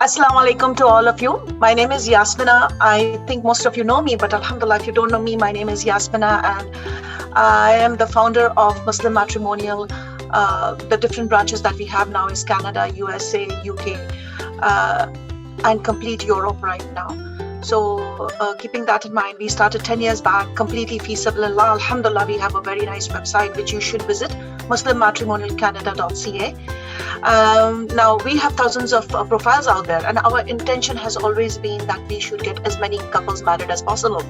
Assalamu alaikum to all of you. My name is Yasmina. I think most of you know me, but alhamdulillah, if you don't know me, my name is Yasmina, and I am the founder of Muslim Matrimonial. The different branches that we have now is Canada, USA, UK, and complete Europe right now. So keeping that in mind, we started 10 years back, completely feasible. Alhamdulillah, we have a very nice website which you should visit, muslimmatrimonialcanada.ca. Now we have thousands of profiles out there, and our intention has always been that we should get as many couples married as possible.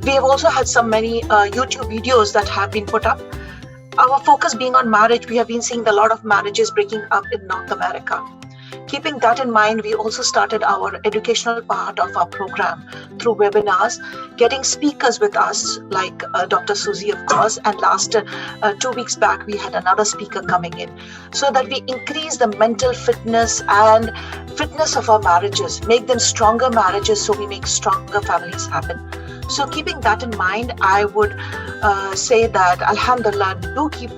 We have also had many YouTube videos that have been put up. Our focus being on marriage, we have been seeing a lot of marriages breaking up in North America. Keeping that in mind, we also started our educational part of our program through webinars, getting speakers with us like Dr. Suzy, of course, and last 2 weeks back, we had another speaker coming in, so that we increase the mental fitness and fitness of our marriages, make them stronger marriages, so we make stronger families happen. So keeping that in mind, I would say that alhamdulillah, do keep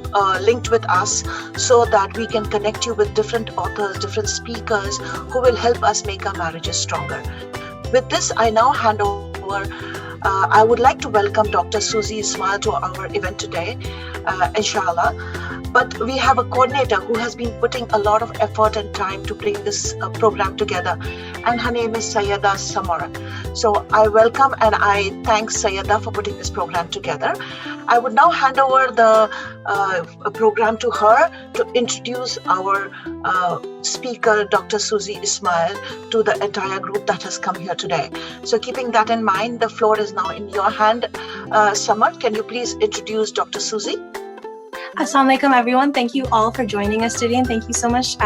linked with us so that we can connect you with different authors, different speakers who will help us make our marriages stronger. With this, I now hand over. I would like to welcome Dr. Suzy Ismail to our event today, inshallah. But we have a coordinator who has been putting a lot of effort and time to bring this program together, and her name is Sayyada Samara. So I welcome and I thank Sayyada for putting this program together. I would now hand over the program to her to introduce our speaker, Dr. Suzy Ismail, to the entire group that has come here today. So keeping that in mind, the floor is now in your hand. Samar, can you please introduce Dr. Suzy? Assalamu alaikum, everyone. Thank you all for joining us today, and thank you so much,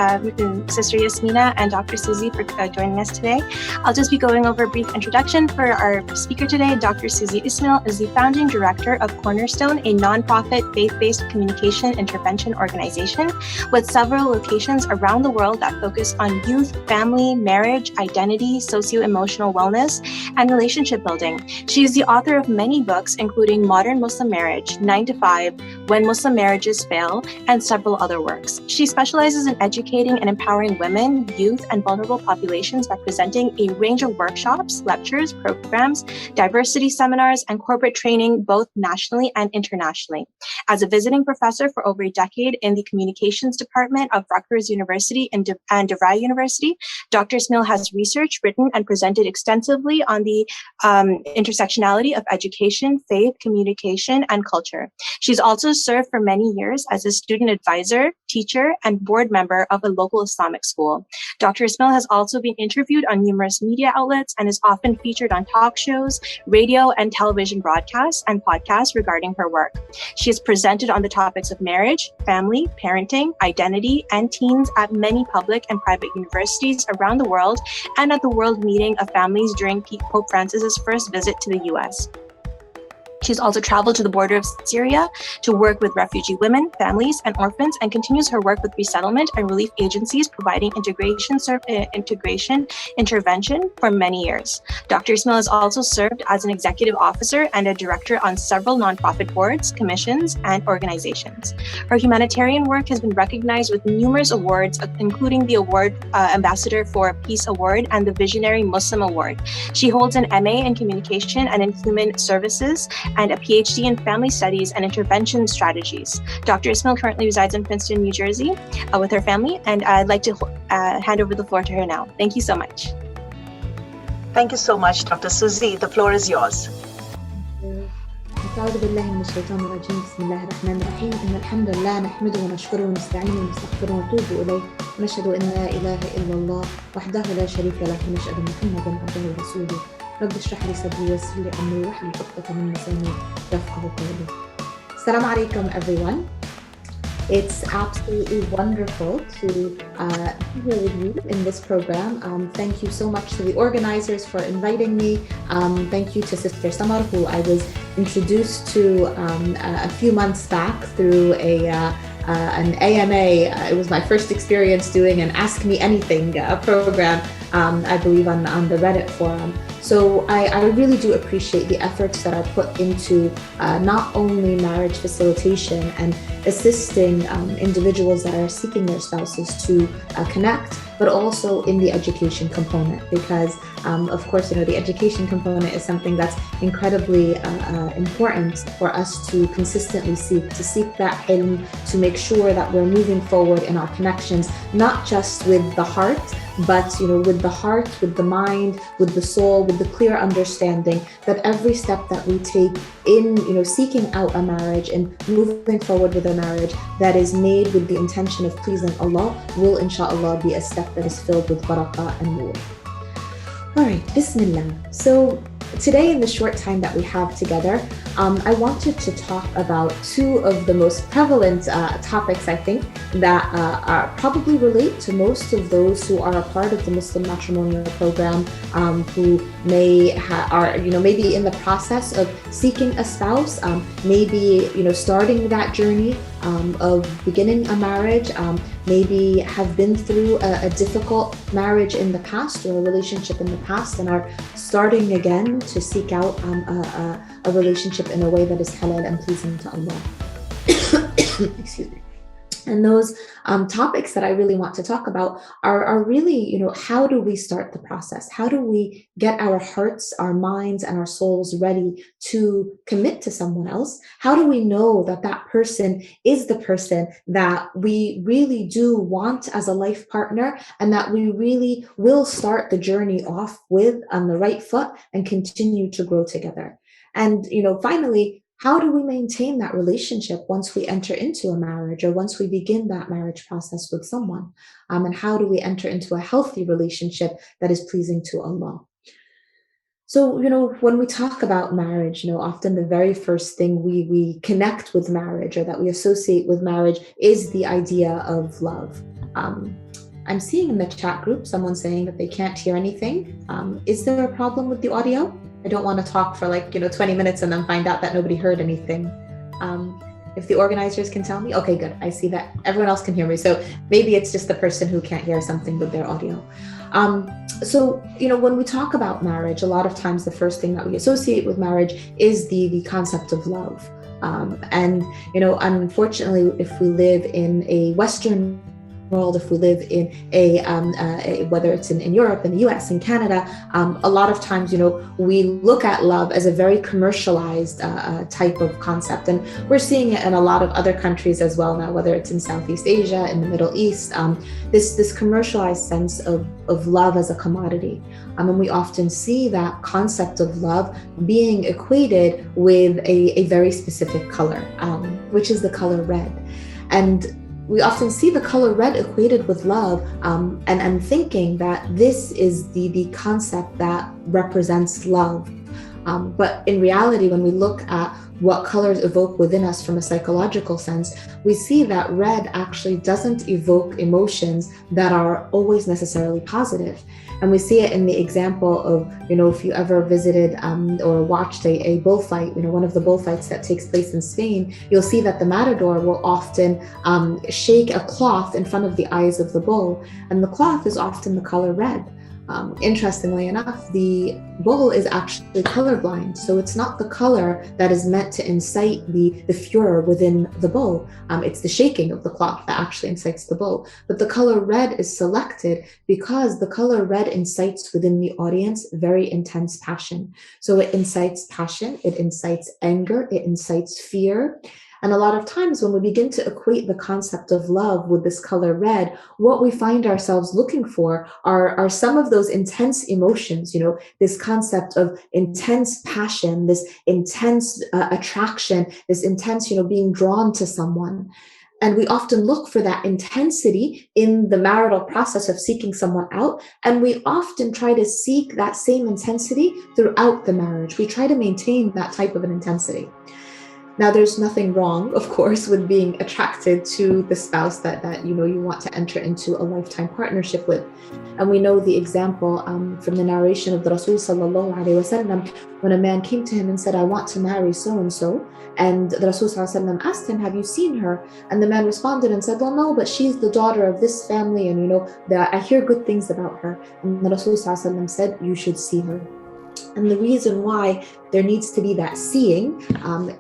Sister Yasmina and Dr. Suzy, for joining us today. I'll just be going over a brief introduction for our speaker today. Dr. Suzy Ismail is the founding director of Cornerstone, a nonprofit faith-based communication intervention organization with several locations around the world that focus on youth, family, marriage, identity, socio-emotional wellness, and relationship building. She is the author of many books, including Modern Muslim Marriage, 9 to 5, When Muslim Marriages Fail, and several other works. She specializes in educating and empowering women, youth, and vulnerable populations by presenting a range of workshops, lectures, programs, diversity seminars, and corporate training, both nationally and internationally. As a visiting professor for over a decade in the communications department of Rutgers University and DeVry University, Dr. Ismail has researched, written, and presented extensively on the intersectionality of education, faith, communication, and culture. She's also served for many years as a student advisor, teacher, and board member of a local Islamic school. Dr. Ismail has also been interviewed on numerous media outlets and is often featured on talk shows, radio and television broadcasts, and podcasts regarding her work. She has presented on the topics of marriage, family, parenting, identity, and teens at many public and private universities around the world and at the World Meeting of Families during Pope Francis's first visit to the US. She's also traveled to the border of Syria to work with refugee women, families, and orphans, and continues her work with resettlement and relief agencies providing integration intervention for many years. Dr. Ismail has also served as an executive officer and a director on several nonprofit boards, commissions, and organizations. Her humanitarian work has been recognized with numerous awards, including the Award Ambassador for Peace Award and the Visionary Muslim Award. She holds an MA in Communication and in Human Services and a PhD in Family Studies and Intervention Strategies. Dr. Ismail currently resides in Princeton, New Jersey with her family, and I'd like to hand over the floor to her now. Thank you so much. Thank you so much, Dr. Suzy. The floor is yours. أعوذ بالله من الشيطان الرجيم بسم الله الرحمن الرحيم إن الحمد لله نحمده ونشكره ونستعينه ونستغفره ونتوب إليه ونشهد أن لا إله إلا الله وحده لا شريك له ونشهد أن محمدا عبده ورسوله رب اشرح لي صدري ويسر لي أمري واحلل عقدة من لساني يفقهوا قولي. Assalamu alaikum, everyone. It's absolutely wonderful to be here with you in this program. Thank you so much to the organizers for inviting me. Thank you to Sister Samar, who I was introduced to a few months back through an AMA. It was my first experience doing an Ask Me Anything program I believe on the Reddit forum. So I really do appreciate the efforts that are put into not only marriage facilitation and assisting individuals that are seeking their spouses to connect, but also in the education component, because of course, the education component is something that's incredibly important for us to consistently seek that hilm, to make sure that we're moving forward in our connections, not just with the heart, but with the heart, with the mind, with the soul, with the clear understanding that every step that we take in seeking out a marriage and moving forward with a marriage that is made with the intention of pleasing Allah will inshallah be a step that is filled with barakah and nur. All right, Bismillah. So today, in the short time that we have together, I wanted to talk about two of the most prevalent topics, I think, that are probably relate to most of those who are a part of the Muslim Matrimonial program, who are maybe in the process of seeking a spouse, maybe starting that journey of beginning a marriage, maybe have been through a difficult marriage in the past or a relationship in the past and are starting again to seek out a relationship in a way that is halal and pleasing to Allah. Excuse me. And those topics that I really want to talk about are really, how do we start the process? How do we get our hearts, our minds, and our souls ready to commit to someone else? How do we know that that person is the person that we really do want as a life partner and that we really will start the journey off with on the right foot and continue to grow together? And, finally, how do we maintain that relationship once we enter into a marriage or once we begin that marriage process with someone? And how do we enter into a healthy relationship that is pleasing to Allah? So, when we talk about marriage, often the very first thing we connect with marriage or that we associate with marriage is the idea of love. I'm seeing in the chat group someone saying that they can't hear anything. Is there a problem with the audio? I don't want to talk for 20 minutes and then find out that nobody heard anything. If the organizers can tell me, okay, good. I see that everyone else can hear me. So maybe it's just the person who can't hear something with their audio. So, when we talk about marriage, a lot of times the first thing that we associate with marriage is the concept of love. And unfortunately, if we live in a Western world, if we live in whether it's in Europe, in the US, in Canada, a lot of times, we look at love as a very commercialized type of concept. And we're seeing it in a lot of other countries as well now, whether it's in Southeast Asia, in the Middle East, this commercialized sense of love as a commodity. And we often see that concept of love being equated with a very specific color, which is the color red. And we often see the color red equated with love, and thinking that this is the concept that represents love. But in reality, when we look at what colors evoke within us from a psychological sense, we see that red actually doesn't evoke emotions that are always necessarily positive. And we see it in the example of, if you ever visited or watched a bullfight, one of the bullfights that takes place in Spain, you'll see that the matador will often shake a cloth in front of the eyes of the bull. And the cloth is often the color red. Interestingly enough, the bull is actually colorblind. So it's not the color that is meant to incite the furor within the bull. It's the shaking of the cloth that actually incites the bull. But the color red is selected because the color red incites within the audience very intense passion. So it incites passion, it incites anger, it incites fear. And a lot of times when we begin to equate the concept of love with this color red, what we find ourselves looking for are some of those intense emotions, this concept of intense passion, this intense attraction, this intense, being drawn to someone. And we often look for that intensity in the marital process of seeking someone out. And we often try to seek that same intensity throughout the marriage. We try to maintain that type of an intensity. Now, there's nothing wrong, of course, with being attracted to the spouse that you want to enter into a lifetime partnership with. And we know the example from the narration of the Rasul sallallahu alaihi wasallam, when a man came to him and said, I want to marry so-and-so. And the Rasul sallallahu alaihi wasallam asked him, have you seen her? And the man responded and said, well, no, but she's the daughter of this family. And I hear good things about her. And the Rasul sallallahu alaihi wasallam said, you should see her. And the reason why there needs to be that seeing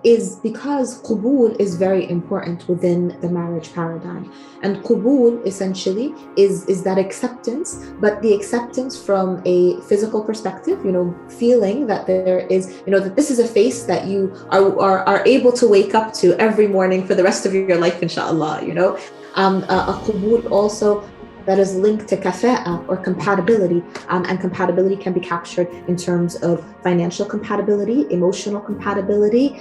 is because qubul is very important within the marriage paradigm. And qubul essentially is that acceptance, but the acceptance from a physical perspective, feeling that there is, that this is a face that you are able to wake up to every morning for the rest of your life, inshallah, a qubul also that is linked to kafa'a or compatibility, and compatibility can be captured in terms of financial compatibility, emotional compatibility,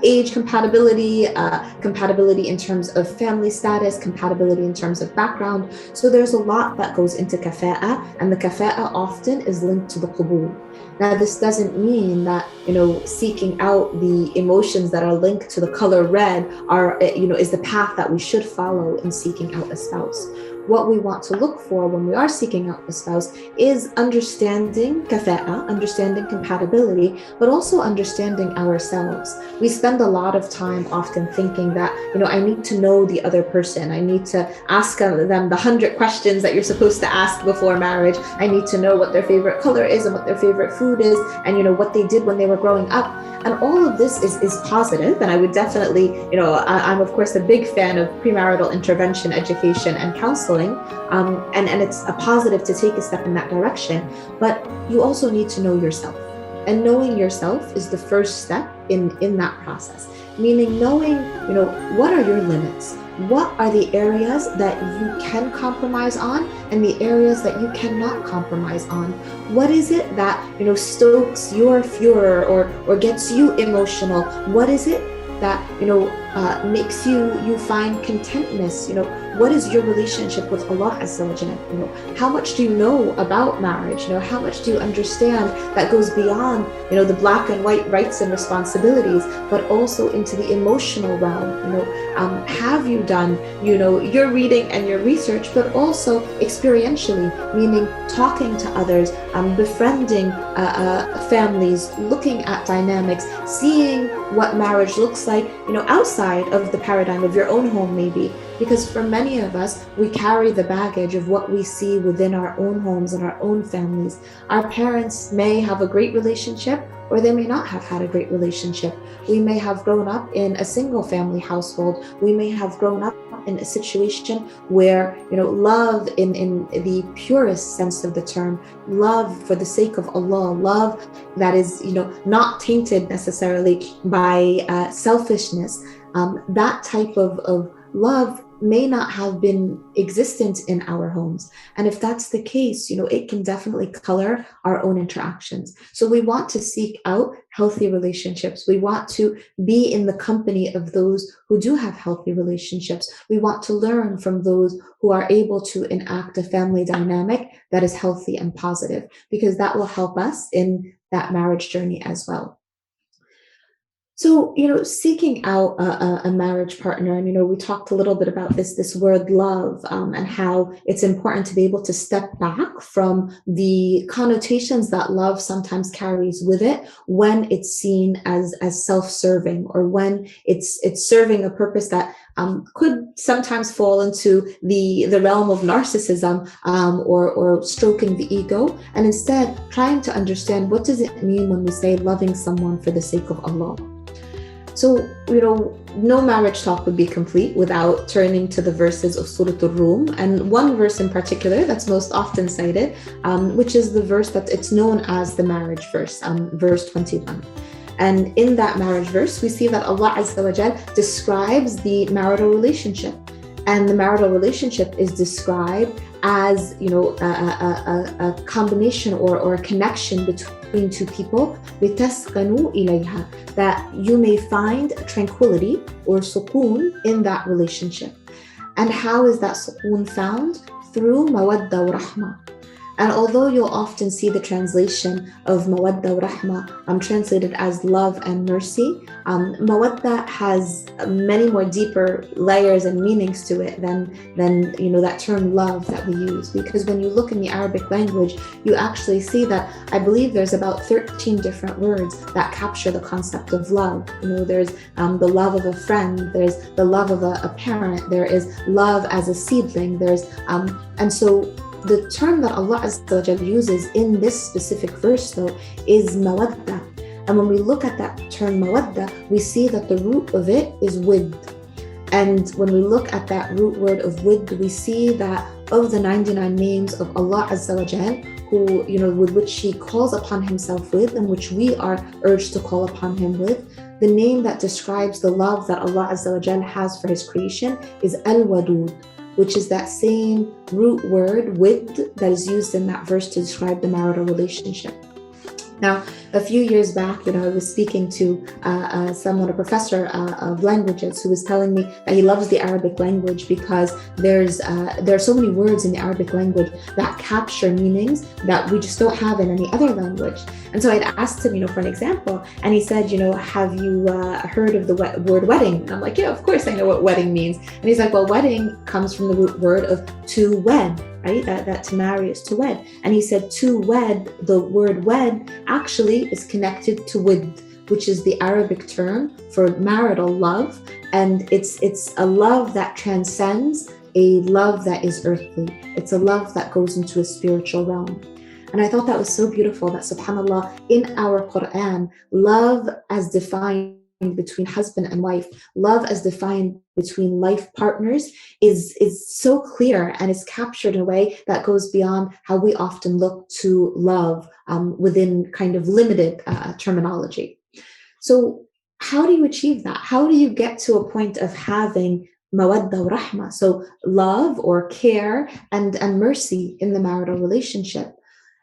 age compatibility, compatibility in terms of family status, compatibility in terms of background. So there's a lot that goes into kafa'a, and the kafa'a often is linked to the qubul. Now, this doesn't mean that, seeking out the emotions that are linked to the color red is the path that we should follow in seeking out a spouse. What we want to look for when we are seeking out a spouse is understanding kafa'a, understanding compatibility, but also understanding ourselves. We spend a lot of time often thinking that, I need to know the other person. I need to ask them the 100 questions that you're supposed to ask before marriage. I need to know what their favorite color is and what their favorite food is, and what they did when they were growing up. And all of this is positive. And I would definitely, I'm of course a big fan of premarital intervention, education, and counseling. And it's a positive to take a step in that direction, but you also need to know yourself. And knowing yourself is the first step in that process, meaning knowing, what are your limits? What are the areas that you can compromise on and the areas that you cannot compromise on? What is it that, stokes your furor or gets you emotional? What is it that, makes you find contentness? What is your relationship with Allah Azza wa Jalla? How much do you know about marriage? How much do you understand that goes beyond, the black and white rights and responsibilities, but also into the emotional realm? Have you done, your reading and your research, but also experientially, meaning talking to others, befriending families, looking at dynamics, seeing what marriage looks like, outside of the paradigm of your own home, maybe. Because for many of us, we carry the baggage of what we see within our own homes and our own families. Our parents may have a great relationship, or they may not have had a great relationship. We may have grown up in a single family household. We may have grown up in a situation where, love in the purest sense of the term, love for the sake of Allah, love that is, not tainted necessarily by selfishness. That type of love may not have been existent in our homes. And if that's the case, it can definitely color our own interactions. So we want to seek out healthy relationships. We want to be in the company of those who do have healthy relationships. We want to learn from those who are able to enact a family dynamic that is healthy and positive, because that will help us in that marriage journey as well. So, seeking out a marriage partner, and, we talked a little bit about this word love, and how it's important to be able to step back from the connotations that love sometimes carries with it when it's seen as self-serving, or when it's serving a purpose that could sometimes fall into the realm of narcissism, or stroking the ego, and instead trying to understand, what does it mean when we say loving someone for the sake of Allah? So, no marriage talk would be complete without turning to the verses of Surah Al-Rum, and one verse in particular that's most often cited, which is the verse that it's known as the marriage verse, verse 21. And in that marriage verse, we see that Allah Azza wa Jal describes the marital relationship. And the marital relationship is described as, a combination or a connection between two people, لِتَسْكَنُوا إِلَيْهَا, that you may find tranquility or sukoon in that relationship. And how is that sukoon found? Through mawadda wa rahma. And although you'll often see the translation of mawadda wa rahma translated as love and mercy, mawadda has many more deeper layers and meanings to it than that term love that we use. Because when you look in the Arabic language, you actually see that I believe there's about 13 different words that capture the concept of love. There's the love of a friend, there's the love of a parent, there is love as a seedling, and so the term that Allah Azza wa Jal uses in this specific verse though is mawadda. And when we look at that term mawadda, we see that the root of it is wid. And when we look at that root word of wid, we see that of the 99 names of Allah Azza wa Jal, who, with which He calls upon Himself with, and which we are urged to call upon Him with, the name that describes the love that Allah Azza wa Jal has for His creation is Al-Wadud, which is that same root word, wid, that is used in that verse to describe the marital relationship. Now, a few years back, I was speaking to a professor of languages, who was telling me that he loves the Arabic language because there are so many words in the Arabic language that capture meanings that we just don't have in any other language. And so I'd asked him, for an example, and he said, have you heard of the word wedding? And I'm like, yeah, of course I know what wedding means. And he's like, well, wedding comes from the root word of to wed, right? That to marry is to wed. And he said to wed, the word wed actually is connected to wid, which is the Arabic term for marital love. And it's a love that transcends a love that is earthly. It's a love that goes into a spiritual realm. And I thought that was so beautiful that, subhanAllah, in our Quran, love as defined between husband and wife, love as defined between life partners is so clear and is captured in a way that goes beyond how we often look to love within kind of limited terminology. So how do you achieve that? How do you get to a point of having mawadda wa rahma, so love or care and mercy in the marital relationship?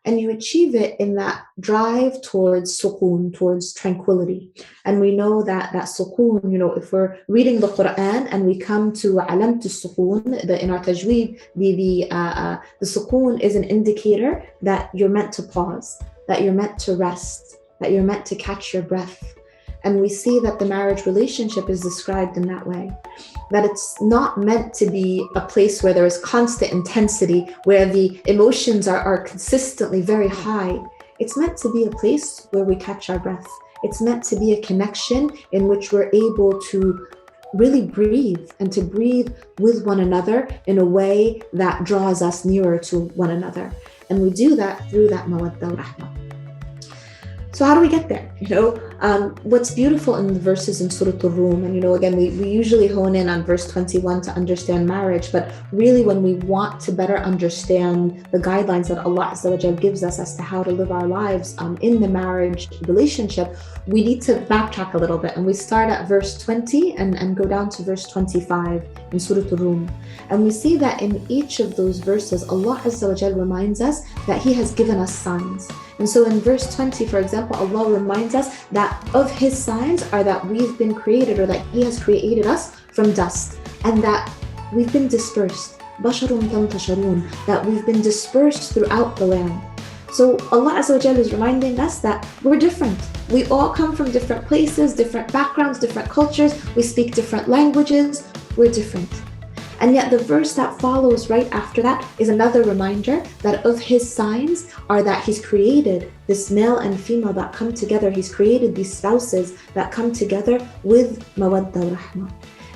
And you achieve it in that drive towards sukoon, towards tranquility. And we know that sukoon, if we're reading the Quran and we come to alamt sukoon, in our tajweed, the sukoon is an indicator that you're meant to pause, that you're meant to rest, that you're meant to catch your breath. And we see that the marriage relationship is described in that way, that it's not meant to be a place where there is constant intensity, where the emotions are consistently very high. It's meant to be a place where we catch our breath. It's meant to be a connection in which we're able to really breathe, and to breathe with one another in a way that draws us nearer to one another. And we do that through that mawadda wa rahma. So how do we get there? What's beautiful in the verses in Surah Al-Rum, and again, we usually hone in on verse 21 to understand marriage, but really when we want to better understand the guidelines that Allah Azza wa Jal gives us as to how to live our lives in the marriage relationship, we need to backtrack a little bit, and we start at verse 20 and go down to verse 25 in Surah Al-Rum. And we see that in each of those verses, Allah Azza wa Jal reminds us that He has given us signs. And so in verse 20, for example, Allah reminds us that of His signs are that we've been created, or that He has created us from dust, and that we've been dispersed. Basharun tantasharun, that we've been dispersed throughout the land. So Allah Azza wa Jal is reminding us that we're different. We all come from different places, different backgrounds, different cultures. We speak different languages. We're different. And yet the verse that follows right after that is another reminder that of His signs are that He's created this male and female that come together. He's created these spouses that come together with mawadda wa rahma.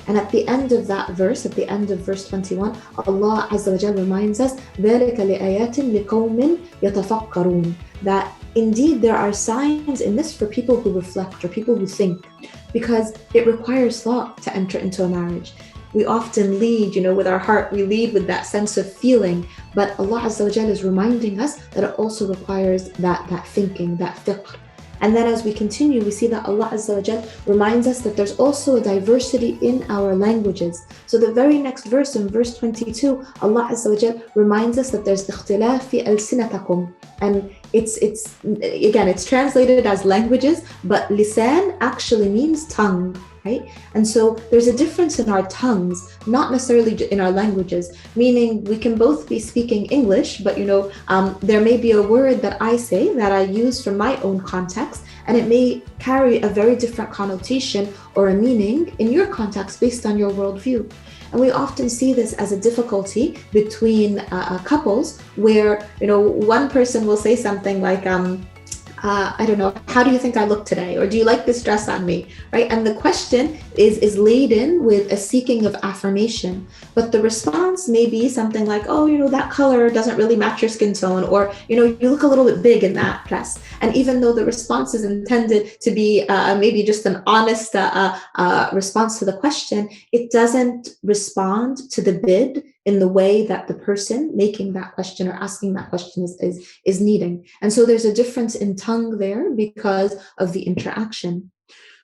And at the end of that verse, at the end of verse 21, Allah Azza wa Jal reminds us ذَلِكَ لِآيَاتٍ لِقَوْمٍ يَتَفَكَّرُونَ, that indeed there are signs in this for people who reflect, or people who think, because it requires thought to enter into a marriage. We often lead, with our heart, we lead with that sense of feeling, but Allah Azza wa Jal is reminding us that it also requires that thinking, that fiqh. And then as we continue, we see that Allah Azza wa Jal reminds us that there's also a diversity in our languages. So the very next verse, in verse 22, Allah Azza wa Jal reminds us that there's اختلاف في ألسنتكم, and it's again, it's translated as languages, but lisan actually means tongue, right? And so there's a difference in our tongues, not necessarily in our languages, meaning we can both be speaking English, but there may be a word that I say that I use from my own context, and it may carry a very different connotation or a meaning in your context based on your worldview. And we often see this as a difficulty between couples where, one person will say something like, I don't know, how do you think I look today? Or do you like this dress on me? Right? And the question is laden with a seeking of affirmation. But the response may be something like, oh, that color doesn't really match your skin tone. Or, you look a little bit big in that dress. And even though the response is intended to be maybe just an honest response to the question, it doesn't respond to the bid in the way that the person making that question or asking that question is needing. And so there's a difference in tongue there because of the interaction.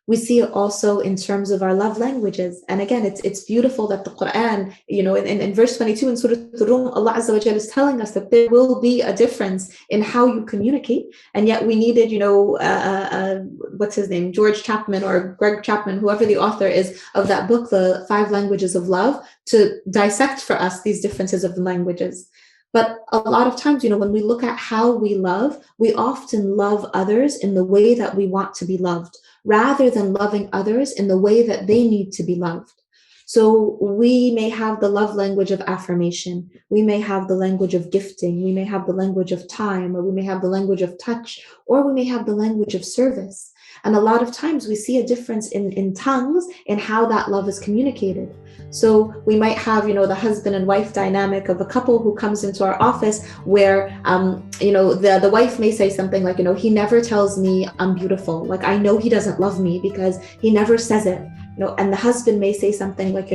We see it also in terms of our love languages. And again, it's beautiful that the Quran, in verse 22 in Surah Al-Rum, Allah Azza wa Jalla is telling us that there will be a difference in how you communicate. And yet we needed, what's his name, George Chapman or Greg Chapman, whoever the author is of that book, The 5 Languages of Love, to dissect for us these differences of the languages. But a lot of times, when we look at how we love, we often love others in the way that we want to be loved, rather than loving others in the way that they need to be loved. So we may have the love language of affirmation. We may have the language of gifting. We may have the language of time, or we may have the language of touch, or we may have the language of service. And a lot of times we see a difference in tongues in how that love is communicated. So we might have, the husband and wife dynamic of a couple who comes into our office where, the wife may say something like, he never tells me I'm beautiful. Like, I know he doesn't love me because he never says it. And the husband may say something like,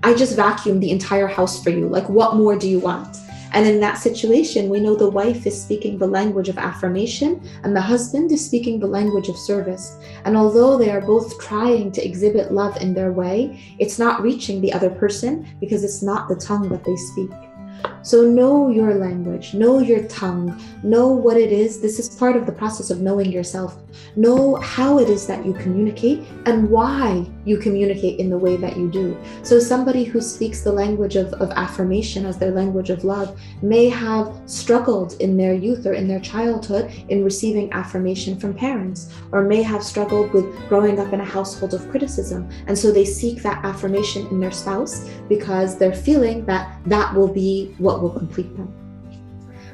I just vacuumed the entire house for you. Like, what more do you want? And in that situation, we know the wife is speaking the language of affirmation and the husband is speaking the language of service. And although they are both trying to exhibit love in their way, it's not reaching the other person because it's not the tongue that they speak. So know your language, know your tongue, know what it is. This is part of the process of knowing yourself. Know how it is that you communicate and why you communicate in the way that you do. So somebody who speaks the language of affirmation as their language of love may have struggled in their youth or in their childhood in receiving affirmation from parents, or may have struggled with growing up in a household of criticism. And so they seek that affirmation in their spouse because they're feeling that that will be what will complete them.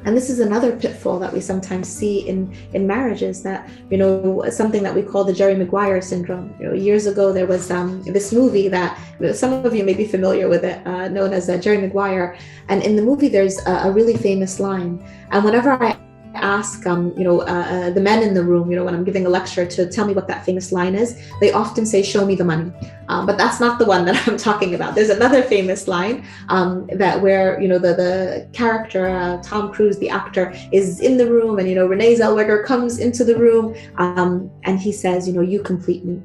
And this is another pitfall that we sometimes see in marriages, that, something that we call the Jerry Maguire syndrome. Years ago, there was this movie that some of you may be familiar with it, known as Jerry Maguire. And in the movie, there's a really famous line. And whenever I ask the men in the room, when I'm giving a lecture, to tell me what that famous line is, they often say, show me the money. But that's not the one that I'm talking about. There's another famous line that where the character, Tom Cruise, the actor, is in the room, and Renee Zellweger comes into the room, and he says, you complete me.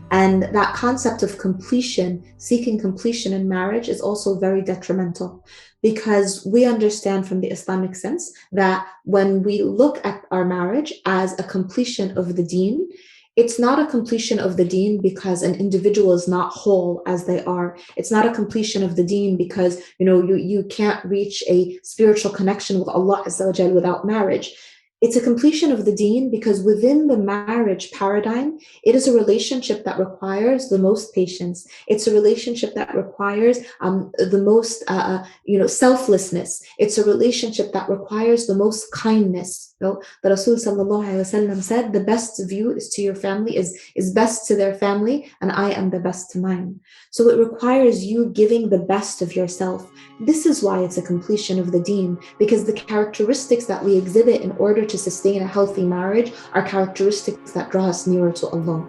And that concept of completion, seeking completion in marriage, is also very detrimental, because we understand from the Islamic sense that when we look at our marriage as a completion of the deen, it's not a completion of the deen because an individual is not whole as they are. It's not a completion of the deen because you can't reach a spiritual connection with Allah Azza wa Jal without marriage. It's a completion of the deen because within the marriage paradigm, it is a relationship that requires the most patience. It's a relationship that requires the most, selflessness. It's a relationship that requires the most kindness. The Rasul sallallahu alaihi wasallam said, the best of you is to your family, is best to their family, and I am the best to mine. So it requires you giving the best of yourself. This is why it's a completion of the deen, because the characteristics that we exhibit in order to sustain a healthy marriage are characteristics that draw us nearer to Allah.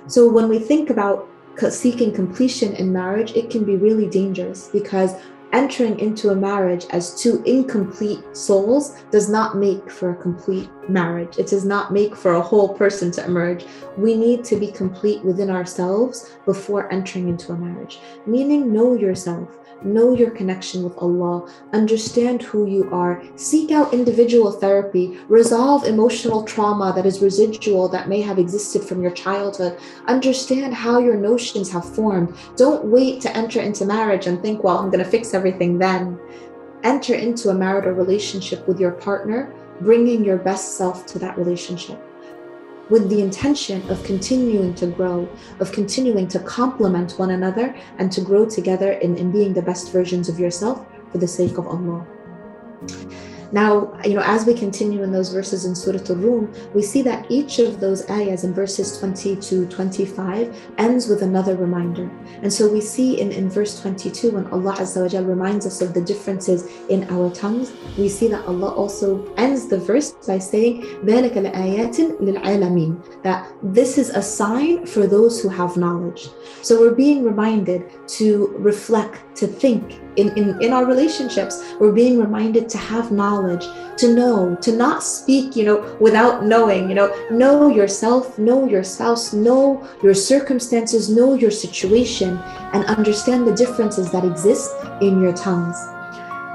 So when we think about seeking completion in marriage, it can be really dangerous, because entering into a marriage as two incomplete souls does not make for a complete marriage. It does not make for a whole person to emerge. We need to be complete within ourselves before entering into a marriage. Meaning, know yourself, know your connection with Allah, understand who you are, seek out individual therapy, resolve emotional trauma that is residual that may have existed from your childhood, understand how your notions have formed. Don't wait to enter into marriage and think, well, I'm going to fix everything then. Enter into a marital relationship with your partner, bringing your best self to that relationship, with the intention of continuing to grow, of continuing to complement one another and to grow together in being the best versions of yourself for the sake of Allah. Now, as we continue in those verses in Surah Al-Rum, we see that each of those ayahs in verses 20 to 25 ends with another reminder. And so we see in verse 22, when Allah Azza wa Jal reminds us of the differences in our tongues, we see that Allah also ends the verse by saying, ذَلِكَ لَآيَاتٍ لِلْعَالَمِينَ, that this is a sign for those who have knowledge. So we're being reminded to reflect, to think. In our relationships, we're being reminded to have knowledge, to know, to not speak, without knowing, know yourself, know your spouse, know your circumstances, know your situation, and understand the differences that exist in your tongues.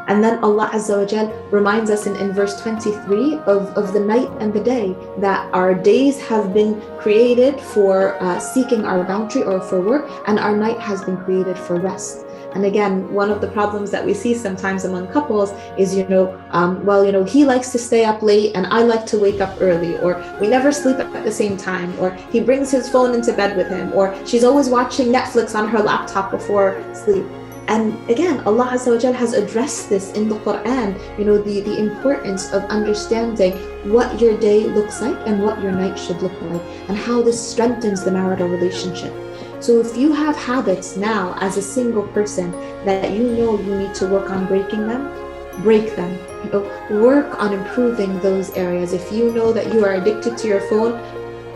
And then Allah Azza wa Jal reminds us in verse 23 of the night and the day, that our days have been created for seeking our boundary or for work, and our night has been created for rest. And again, one of the problems that we see sometimes among couples is, he likes to stay up late and I like to wake up early, or we never sleep at the same time, or he brings his phone into bed with him, or she's always watching Netflix on her laptop before sleep. And again, Allah Azza wa Jal has addressed this in the Quran, the importance of understanding what your day looks like and what your night should look like, and how this strengthens the marital relationship. So if you have habits now as a single person that you need to work on breaking them, break them. Work on improving those areas. If you know that you are addicted to your phone,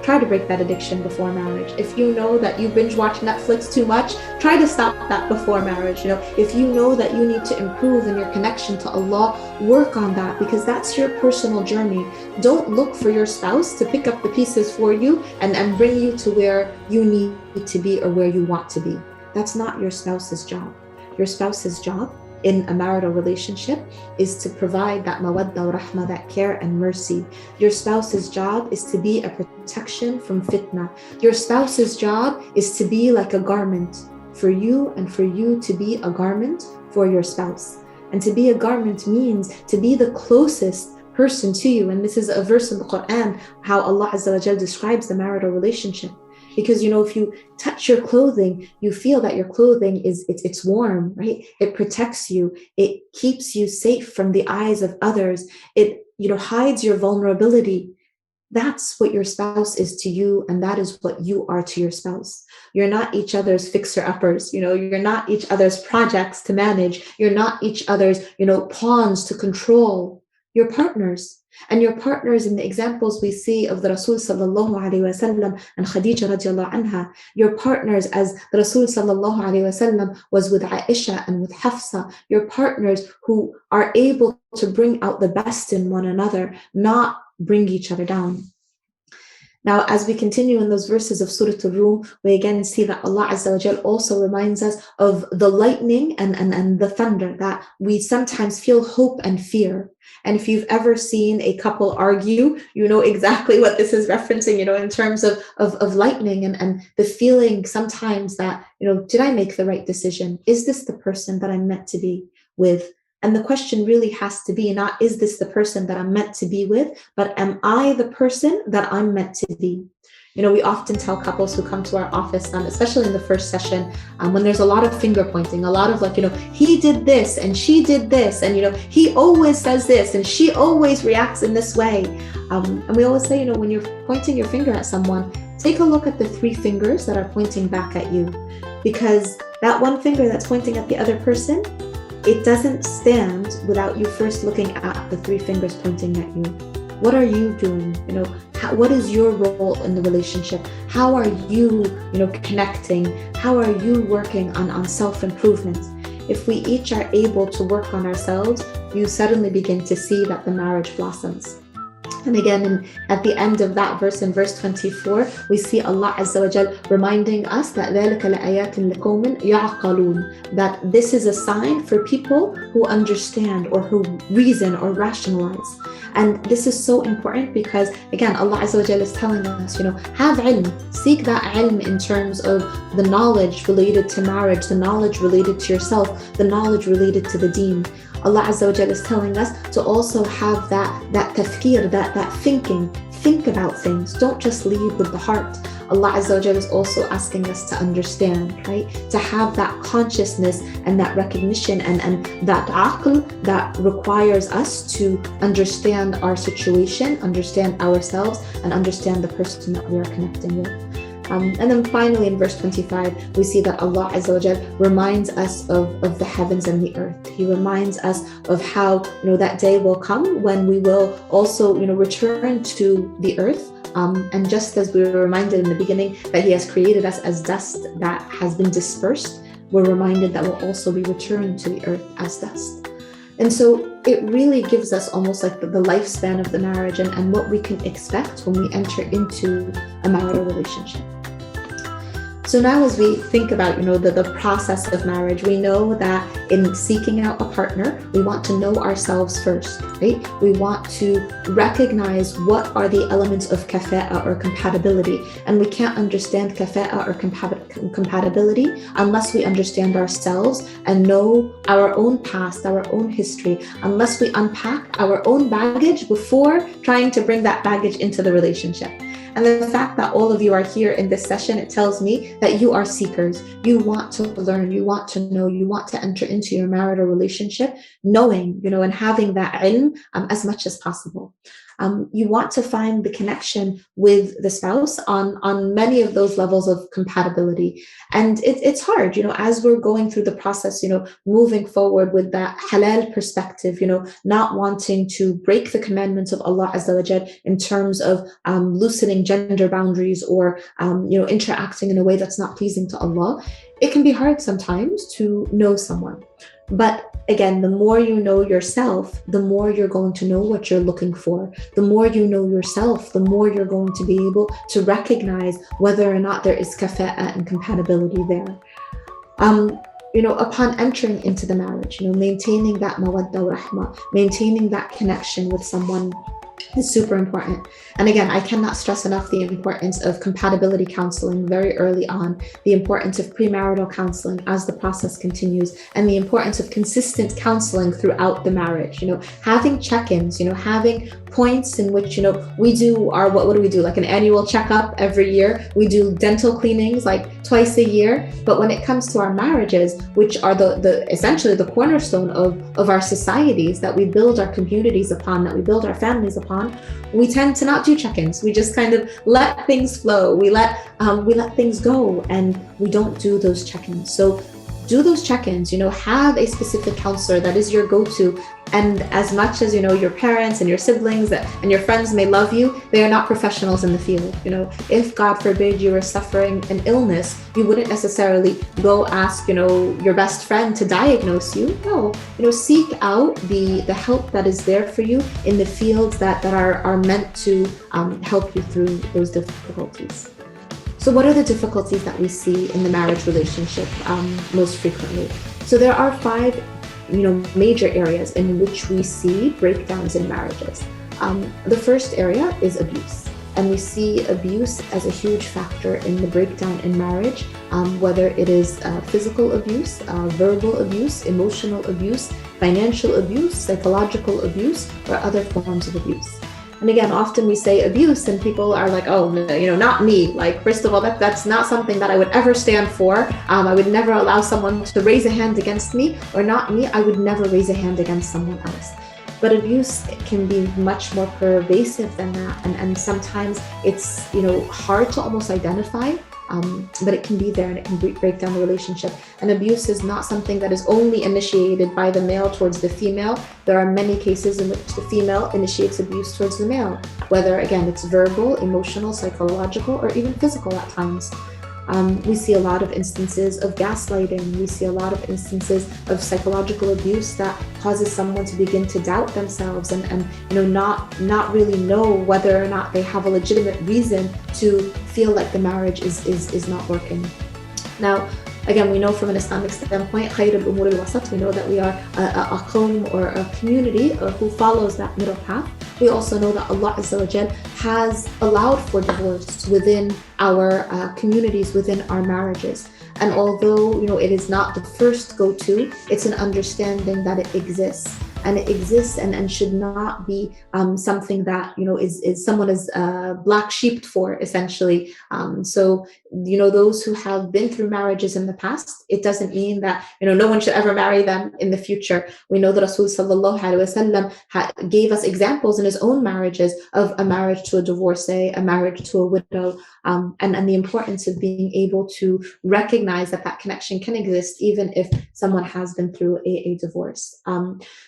try to break that addiction before marriage. If you know that you binge watch Netflix too much, try to stop that before marriage. If you know that you need to improve in your connection to Allah, work on that, because that's your personal journey. Don't look for your spouse to pick up the pieces for you and bring you to where you need to be or where you want to be. That's not your spouse's job. Your spouse's job in a marital relationship is to provide that mawadda wa rahma, that care and mercy. Your spouse's job is to be a protection from fitna. Your spouse's job is to be like a garment for you, and for you to be a garment for your spouse. And to be a garment means to be the closest person to you. And this is a verse in the Quran, how Allah Azza wa Jal describes the marital relationship. Because, if you touch your clothing, you feel that your clothing it's warm, right? It protects you. It keeps you safe from the eyes of others. It, hides your vulnerability. That's what your spouse is to you, and that is what you are to your spouse. You're not each other's fixer-uppers. You're not each other's projects to manage. You're not each other's, pawns to control. You're partners. And your partners in the examples we see of the Rasul sallallahu alaihi wasallam and Khadija radiallahu anha, your partners as the Rasul sallallahu alaihi wasallam was with Aisha and with Hafsa, your partners who are able to bring out the best in one another, not bring each other down. Now, as we continue in those verses of Surah Al-Rum, we again see that Allah Azza wa Jal also reminds us of the lightning and the thunder, that we sometimes feel hope and fear. And if you've ever seen a couple argue, you know exactly what this is referencing, in terms of lightning and the feeling sometimes that, did I make the right decision? Is this the person that I'm meant to be with? And the question really has to be not, is this the person that I'm meant to be with, but am I the person that I'm meant to be? We often tell couples who come to our office, especially in the first session, when there's a lot of finger pointing, a lot of he did this and she did this, and he always says this and she always reacts in this way. And we always say, when you're pointing your finger at someone, take a look at the 3 fingers that are pointing back at you, because that one finger that's pointing at the other person, it doesn't stand without you first looking at the 3 fingers pointing at you. What are you doing? What is your role in the relationship? How are you, connecting? How are you working on self-improvement? If we each are able to work on ourselves, you suddenly begin to see that the marriage blossoms. And again, at the end of that verse, in verse 24, we see Allah Azza wa Jal reminding us that ذَلِكَ لَآيَاتٍ لِقَوْمٍ يَعْقَلُونَ, that this is a sign for people who understand or who reason or rationalize. And this is so important because, again, Allah Azza wa Jal is telling us, have ilm, seek that ilm in terms of the knowledge related to marriage, the knowledge related to yourself, the knowledge related to the deen. Allah Azza wa Jal is telling us to also have that tafkir, that thinking. Think about things. Don't just lead with the heart. Allah Azza wa Jal is also asking us to understand, right? To have that consciousness and that recognition and that aql that requires us to understand our situation, understand ourselves, and understand the person that we are connecting with. And then finally in verse 25, we see that Allah Azza wa Jal reminds us of the heavens and the earth. He reminds us of how, that day will come when we will also, return to the earth. And just as we were reminded in the beginning that He has created us as dust that has been dispersed, we're reminded that we'll also be returned to the earth as dust. And so it really gives us almost like the lifespan of the marriage and what we can expect when we enter into a marital relationship. So now as we think about, the process of marriage, we know that in seeking out a partner, we want to know ourselves first, right? We want to recognize what are the elements of kafa'a or compatibility. And we can't understand kafa'a or compatibility unless we understand ourselves and know our own past, our own history, unless we unpack our own baggage before trying to bring that baggage into the relationship. And the fact that all of you are here in this session, it tells me that you are seekers. You want to learn, you want to know, you want to enter into your marital relationship, knowing, and having that ilm as much as possible. You want to find the connection with the spouse on many of those levels of compatibility. And it's hard, as we're going through the process, moving forward with that halal perspective, not wanting to break the commandments of Allah Azza wa Jal in terms of loosening gender boundaries or, interacting in a way that's not pleasing to Allah. It can be hard sometimes to know someone. But again, the more you know yourself, the more you're going to know what you're looking for. The more you know yourself, the more you're going to be able to recognize whether or not there is kafa'a and compatibility there. Upon entering into the marriage, maintaining that mawadda wa rahma, maintaining that connection with someone is super important. And again, I cannot stress enough the importance of compatibility counseling very early on, the importance of premarital counseling as the process continues, and the importance of consistent counseling throughout the marriage. Having check-ins, having points in which, we do our, what do we do? Like an annual checkup every year. We do dental cleanings like twice a year. But when it comes to our marriages, which are the essentially the cornerstone of our societies that we build our communities upon, that we build our families upon, we tend to not do check-ins. We just kind of let things flow. We let things go, and we don't do those check-ins. So do those check-ins, have a specific counselor that is your go-to. And as much as, your parents and your siblings and your friends may love you, they are not professionals in the field. If God forbid you are suffering an illness, you wouldn't necessarily go ask, your best friend to diagnose you. No, seek out the help that is there for you in the fields that are meant to help you through those difficulties. So what are the difficulties that we see in the marriage relationship most frequently? So there are 5 major areas in which we see breakdowns in marriages. The first area is abuse. And we see abuse as a huge factor in the breakdown in marriage, whether it is physical abuse, verbal abuse, emotional abuse, financial abuse, psychological abuse, or other forms of abuse. And again, often we say abuse and people are like, oh, not me. Like, first of all, that's not something that I would ever stand for. I would never allow someone to raise a hand against me, or not me. I would never raise a hand against someone else. But abuse can be much more pervasive than that. And sometimes it's, hard to almost identify, but it can be there and it can break down the relationship. And abuse is not something that is only initiated by the male towards the female. There are many cases in which the female initiates abuse towards the male, whether, again, it's verbal, emotional, psychological, or even physical at times. We see a lot of instances of gaslighting. We see a lot of instances of psychological abuse that causes someone to begin to doubt themselves and not really know whether or not they have a legitimate reason to feel like the marriage is not working. Now, again, we know from an Islamic standpoint, خير الأمور الوسط, we know that we are a qawm or a community who follows that middle path. We also know that Allah Azza wa Jal has allowed for divorce within our communities, within our marriages. And although, it is not the first go-to, it's an understanding that it exists. And it exists and should not be something that, is someone is black sheeped for, essentially. So, those who have been through marriages in the past, it doesn't mean that, no one should ever marry them in the future. We know that Rasul sallallahu alaihi wasallam gave us examples in his own marriages of a marriage to a divorcee, a marriage to a widow, and the importance of being able to recognize that connection can exist even if someone has been through a divorce.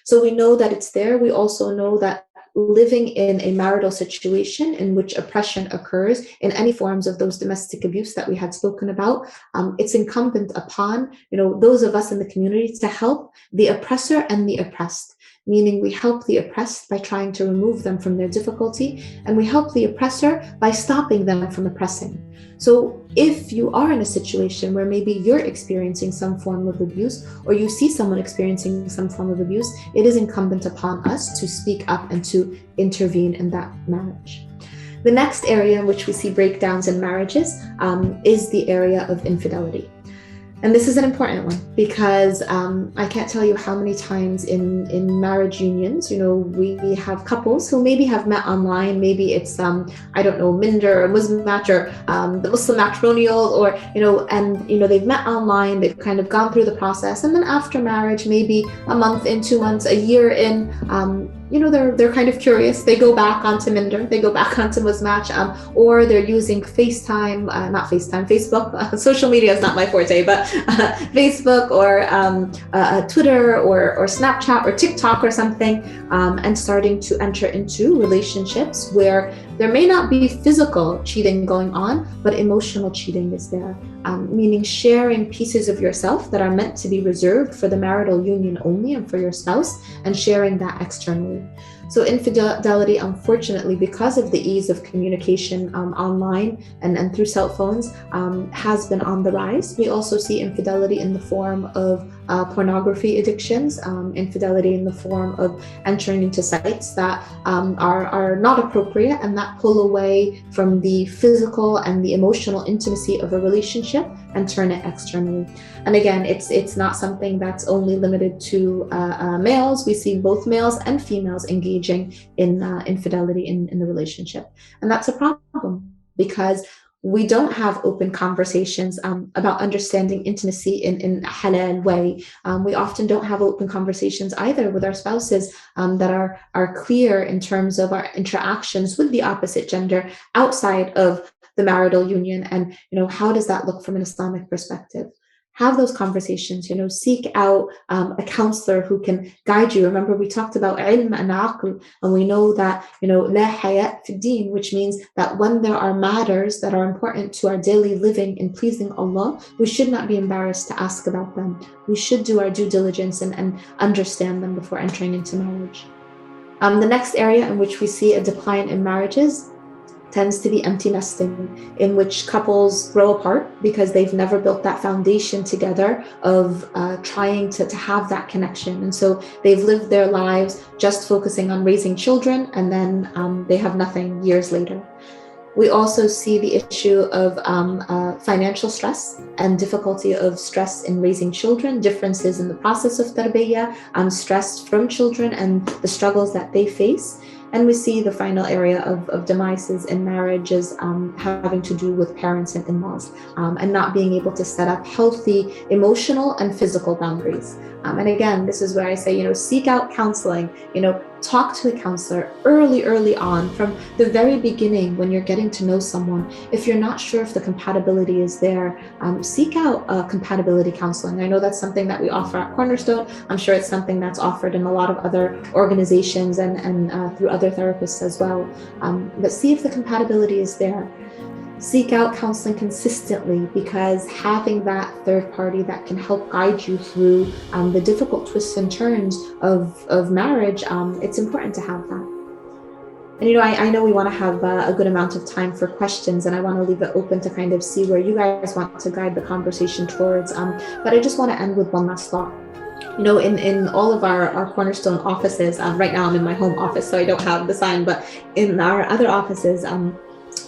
So we know that it's there. We also know that living in a marital situation in which oppression occurs in any forms of those domestic abuse that we had spoken about, it's incumbent upon, those of us in the community to help the oppressor and the oppressed. Meaning we help the oppressed by trying to remove them from their difficulty, and we help the oppressor by stopping them from oppressing. So if you are in a situation where maybe you're experiencing some form of abuse, or you see someone experiencing some form of abuse, it is incumbent upon us to speak up and to intervene in that marriage. The next area in which we see breakdowns in marriages is the area of infidelity. And this is an important one because I can't tell you how many times in marriage unions, we have couples who maybe have met online. Maybe it's, Minder or Muslim Match or the Muslim Matrimonial or, they've met online, they've kind of gone through the process. And then after marriage, maybe a month in, 2 months, a year in, they're kind of curious. They go back onto Minder, they go back onto Musmatch, or they're using Facebook. Social media is not my forte, but Facebook or Twitter or Snapchat or TikTok or something, and starting to enter into relationships where there may not be physical cheating going on, but emotional cheating is there. Meaning sharing pieces of yourself that are meant to be reserved for the marital union only and for your spouse, and sharing that externally. So infidelity, unfortunately, because of the ease of communication online and through cell phones, has been on the rise. We also see infidelity in the form of pornography addictions, infidelity in the form of entering into sites that are not appropriate and that pull away from the physical and the emotional intimacy of a relationship and turn it externally. And again, it's not something that's only limited to males. We see both males and females engaging in infidelity in the relationship. And that's a problem because we don't have open conversations about understanding intimacy in a halal way. We often don't have open conversations either with our spouses that are clear in terms of our interactions with the opposite gender outside of the marital union. And, how does that look from an Islamic perspective? Have those conversations, seek out a counselor who can guide you. Remember, we talked about ilm and aql, and we know that, la hayat fi din, which means that when there are matters that are important to our daily living in pleasing Allah, we should not be embarrassed to ask about them. We should do our due diligence and understand them before entering into marriage. The next area in which we see a decline in marriages tends to be empty nesting, in which couples grow apart because they've never built that foundation together of trying to have that connection. And so they've lived their lives just focusing on raising children, and then they have nothing years later. We also see the issue of financial stress and difficulty of stress in raising children, differences in the process of tarbiyah, stress from children and the struggles that they face. And we see the final area of demises in marriages having to do with parents and in-laws and not being able to set up healthy emotional and physical boundaries. And again, this is where I say, seek out counseling, talk to a counselor early on from the very beginning when you're getting to know someone. If you're not sure if the compatibility is there, seek out compatibility counseling. I know that's something that we offer at Cornerstone. I'm sure it's something that's offered in a lot of other organizations and through other therapists as well. But see if the compatibility is there. Seek out counseling consistently, because having that third party that can help guide you through the difficult twists and turns of marriage, it's important to have that. And I know we want to have a good amount of time for questions, and I want to leave it open to kind of see where you guys want to guide the conversation towards. But I just want to end with one last thought. In all of our Cornerstone offices, right now I'm in my home office, so I don't have the sign, but in our other offices,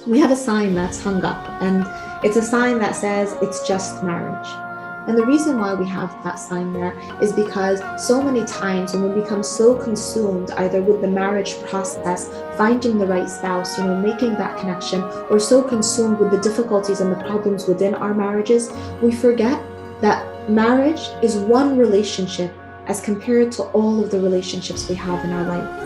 we have a sign that's hung up, and it's a sign that says it's just marriage. And the reason why we have that sign there is because so many times when we become so consumed either with the marriage process, finding the right spouse, making that connection, or so consumed with the difficulties and the problems within our marriages, we forget that marriage is one relationship as compared to all of the relationships we have in our life.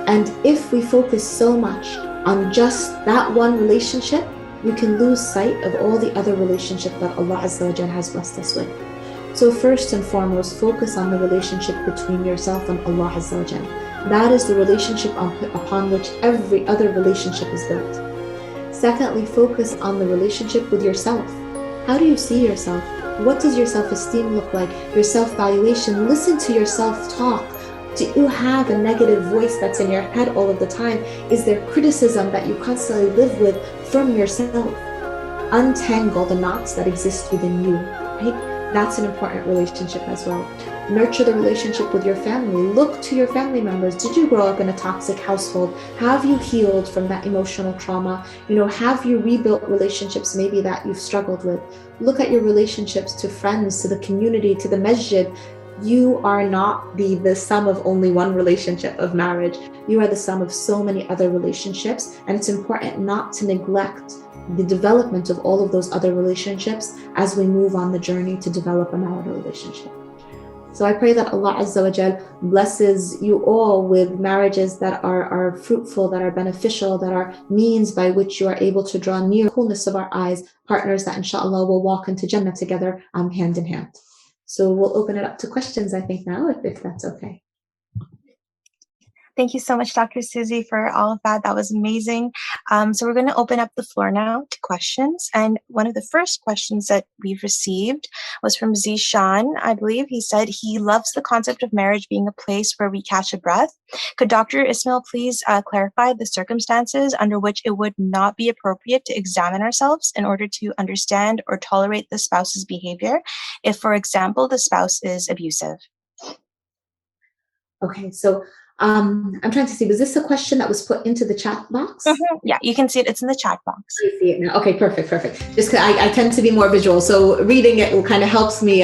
And if we focus so much on just that one relationship, we can lose sight of all the other relationships that Allah Azza wa Jal has blessed us with. So first and foremost, focus on the relationship between yourself and Allah Azza wa Jal. That is the relationship upon which every other relationship is built. Secondly, focus on the relationship with yourself. How do you see yourself? What does your self-esteem look like? Your self-valuation? Listen to your self-talk. Do you have a negative voice that's in your head all of the time? Is there criticism that you constantly live with from yourself? Untangle the knots that exist within you, right? That's an important relationship as well. Nurture the relationship with your family. Look to your family members. Did you grow up in a toxic household? Have you healed from that emotional trauma? Have you rebuilt relationships maybe that you've struggled with? Look at your relationships to friends, to the community, to the masjid. You are not the sum of only one relationship of marriage. You are the sum of so many other relationships, and it's important not to neglect the development of all of those other relationships as we move on the journey to develop a marital relationship. So I pray that Allah Azza wa Jal blesses you all with marriages that are fruitful, that are beneficial, that are means by which you are able to draw near the coolness of our eyes, partners that inshallah will walk into Jannah together hand in hand. So we'll open it up to questions, I think, now, if that's okay. Thank you so much, Dr. Suzy, for all of that. That was amazing. So we're going to open up the floor now to questions. And one of the first questions that we've received was from Zishan, I believe. He said he loves the concept of marriage being a place where we catch a breath. Could Dr. Ismail please clarify the circumstances under which it would not be appropriate to examine ourselves in order to understand or tolerate the spouse's behavior if, for example, the spouse is abusive? Okay, so I'm trying to see, was this a question that was put into the chat box? Mm-hmm. Yeah, you can see it. It's in the chat box. I see it now. Okay, perfect. Just because I tend to be more visual, so reading it kind of helps me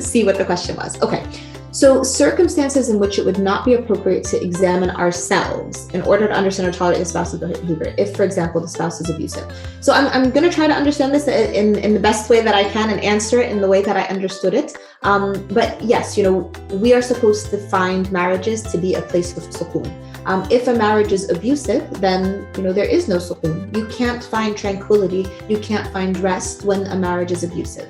see what the question was. Okay, so circumstances in which it would not be appropriate to examine ourselves in order to understand or tolerate the spouse's behavior, if, for example, the spouse is abusive. So I'm going to try to understand this in the best way that I can and answer it in the way that I understood it. But yes, we are supposed to find marriages to be a place of sukoon. If a marriage is abusive, then there is no sukoon. You can't find tranquility. You can't find rest when a marriage is abusive.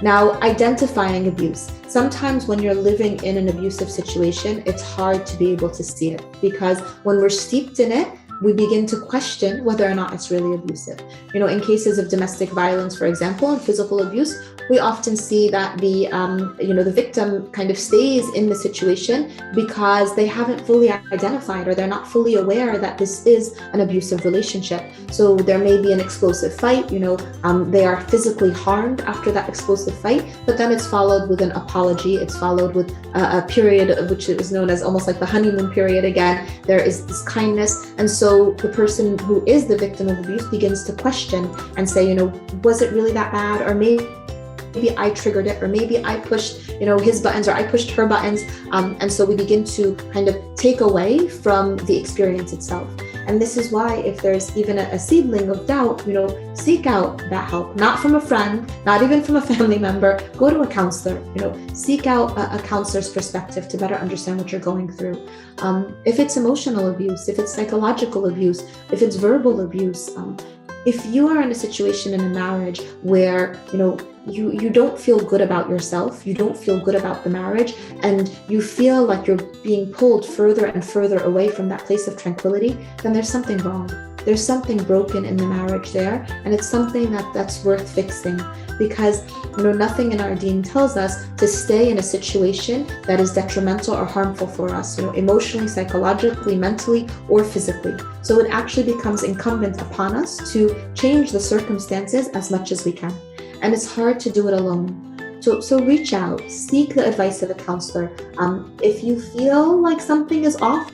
Now, identifying abuse. Sometimes when you're living in an abusive situation, it's hard to be able to see it, because when we're steeped in it, we begin to question whether or not it's really abusive. In cases of domestic violence, for example, and physical abuse, we often see that the victim kind of stays in the situation because they haven't fully identified, or they're not fully aware that this is an abusive relationship. So there may be an explosive fight, they are physically harmed after that explosive fight, but then it's followed with an apology. It's followed with a period which is known as almost like the honeymoon period again. There is this kindness. And so the person who is the victim of abuse begins to question and say, was it really that bad? Or maybe I triggered it, or maybe I pushed, his buttons, or I pushed her buttons. And so we begin to kind of take away from the experience itself. And this is why, if there's even a seedling of doubt, seek out that help, not from a friend, not even from a family member. Go to a counselor, seek out a counselor's perspective to better understand what you're going through. If it's emotional abuse, if it's psychological abuse, if it's verbal abuse, if you are in a situation in a marriage where, you don't feel good about yourself, you don't feel good about the marriage, and you feel like you're being pulled further and further away from that place of tranquility, then there's something wrong. there's something broken in the marriage there, and it's something that's worth fixing. Because nothing in our deen tells us to stay in a situation that is detrimental or harmful for us, emotionally, psychologically, mentally, or physically. So it actually becomes incumbent upon us to change the circumstances as much as we can. And it's hard to do it alone. So reach out, seek the advice of a counselor. If you feel like something is off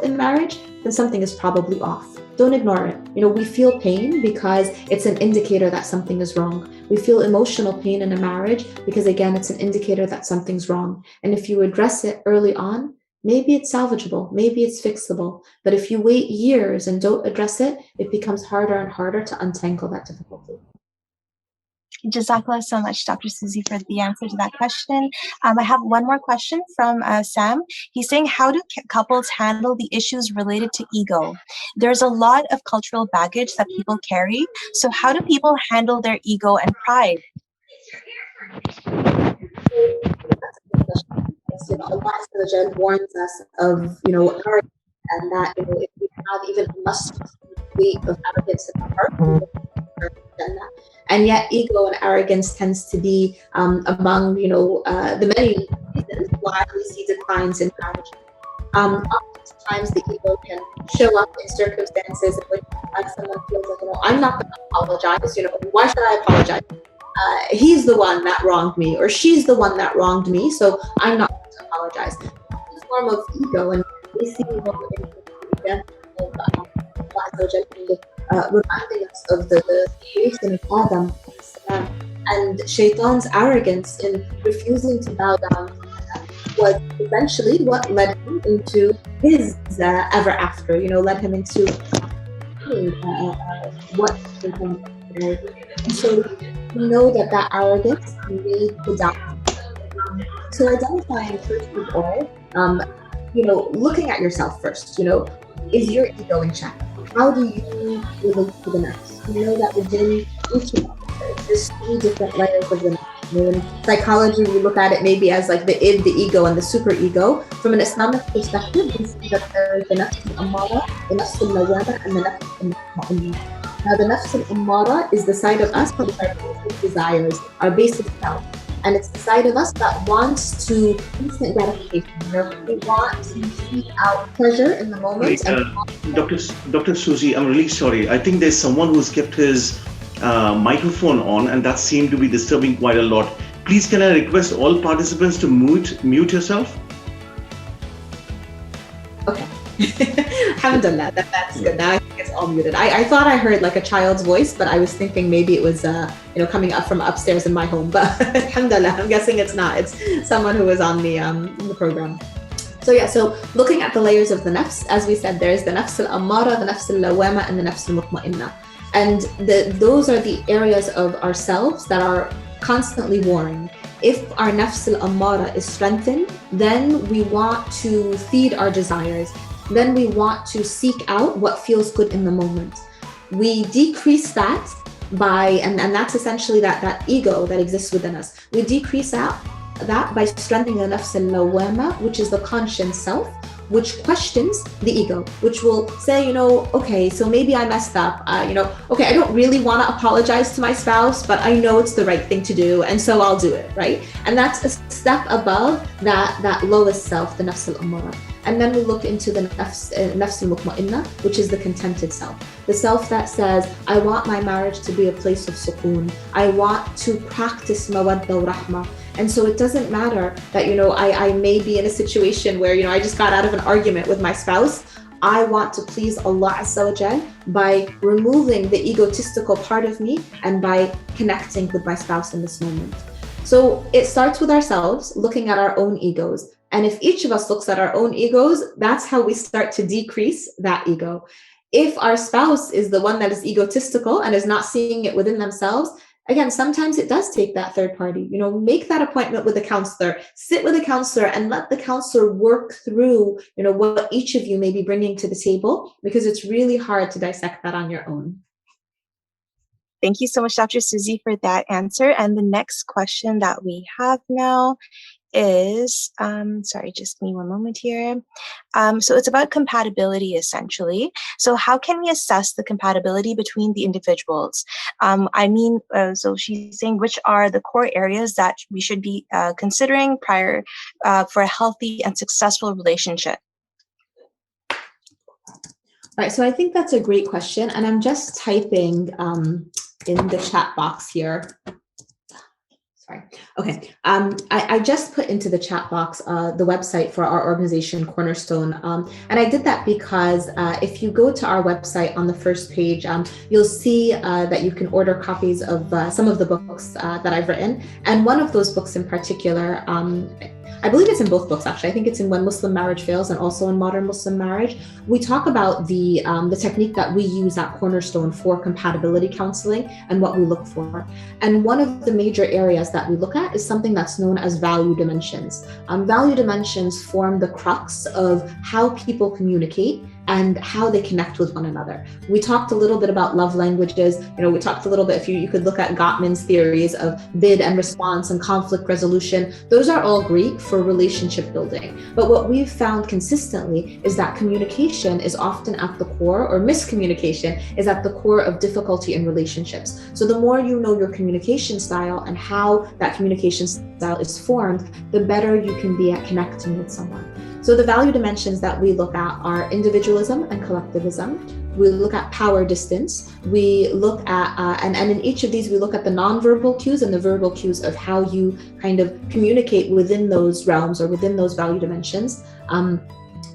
in marriage, then something is probably off. Don't ignore it. We feel pain because it's an indicator that something is wrong. We feel emotional pain in a marriage because, again, it's an indicator that something's wrong. And if you address it early on, maybe it's salvageable, maybe it's fixable. But if you wait years and don't address it, it becomes harder and harder to untangle that difficulty. Jazakallah so much, Dr. Suzy, for the answer to that question. I have one more question from Sam. He's saying, how do couples handle the issues related to ego? There's a lot of cultural baggage that people carry. So how do people handle their ego and pride? Allah warns us of, arrogance, and that, if we have even a muscle weight of arrogance in our heart, and yet ego and arrogance tends to be among, the many reasons why we see declines in marriage. Oftentimes the ego can show up in circumstances in which someone feels like, I'm not going to apologize. Why should I apologize? He's the one that wronged me, or she's the one that wronged me, so I'm not going to apologize. It's a form of ego, and we see ego in the example of reminding us of the creation of Adam and Shaitan's arrogance in refusing to bow down was eventually what led him into his ever after, led him into what Shaitan did. And so we know that arrogance can lead to down. So identifying first of all, looking at yourself first, is your ego in check? How do you relate to the nafs? That within each of us, there's 3 different layers of the nafs. In psychology, we look at it maybe as like the id, the ego, and the superego. From an Islamic perspective, we see that there is the nafs al-ammara, the nafs al-lawwama, and the nafs al-mutma'inna. Now, the nafs al-ammara is the side of us that our basic desires, our basic self. And it's the side of us that wants to instant gratification. We want to seek out pleasure in the moment. Dr. Suzy, I'm really sorry. I think there's someone who's kept his microphone on, and that seemed to be disturbing quite a lot. Please, can I request all participants to mute yourself? Okay. Alhamdulillah, that's good. Now I think it's all muted. I thought I heard like a child's voice, but I was thinking maybe it was coming up from upstairs in my home. But alhamdulillah, I'm guessing it's not. It's someone who was on the program. So looking at the layers of the nafs, as we said, there's the nafs al-ammara, the nafs al-lawwama, and the nafs al-mutma'inna. And those are the areas of ourselves that are constantly warring. If our nafs al-ammara is strengthened, then we want to feed our desires. Then we want to seek out what feels good in the moment. We decrease that by, and that's essentially that ego that exists within us. We decrease that by strengthening the nafs al-lawwama, which is the conscious self, which questions the ego, which will say, okay, so maybe I messed up. Okay, I don't really want to apologize to my spouse, but I know it's the right thing to do, and so I'll do it, right? And that's a step above that lowest self, the nafs al-ammara. And then we look into the nafs al-mutma'inna, which is the contented self. The self that says, I want my marriage to be a place of sukoon. I want to practice mawadda wa rahmah. And so it doesn't matter that, I may be in a situation where, I just got out of an argument with my spouse. I want to please Allah Azza wa Jal by removing the egotistical part of me and by connecting with my spouse in this moment. So it starts with ourselves, looking at our own egos. And if each of us looks at our own egos, that's how we start to decrease that ego. If our spouse is the one that is egotistical and is not seeing it within themselves, again, sometimes it does take that third party. Make that appointment with a counselor, sit with a counselor and let the counselor work through, what each of you may be bringing to the table, because it's really hard to dissect that on your own. Thank you so much, Dr. Suzy, for that answer. And the next question that we have now is, sorry, just give me one moment here. So it's about compatibility, essentially. So how can we assess the compatibility between the individuals? So she's saying, which are the core areas that we should be considering prior for a healthy and successful relationship? All right, so I think that's a great question, and I'm just typing in the chat box here. Sorry. Okay. I just put into the chat box the website for our organization, Cornerstone. And I did that because if you go to our website on the first page, you'll see that you can order copies of some of the books that I've written. And one of those books in particular, I believe it's in both books, actually. I think it's in When Muslim Marriage Fails and also in Modern Muslim Marriage. We talk about the technique that we use at Cornerstone for compatibility counseling and what we look for. And one of the major areas that we look at is something that's known as value dimensions. Value dimensions form the crux of how people communicate and how they connect with one another. We talked a little bit about love languages. We talked a little bit, if you could look at Gottman's theories of bid and response and conflict resolution. Those are all great for relationship building. But what we've found consistently is that communication is often at the core, or miscommunication is at the core of difficulty in relationships. So the more you know your communication style and how that communication style is formed, the better you can be at connecting with someone. So the value dimensions that we look at are individualism and collectivism. We look at power distance. We look at, and in each of these, we look at the nonverbal cues and the verbal cues of how you kind of communicate within those realms or within those value dimensions.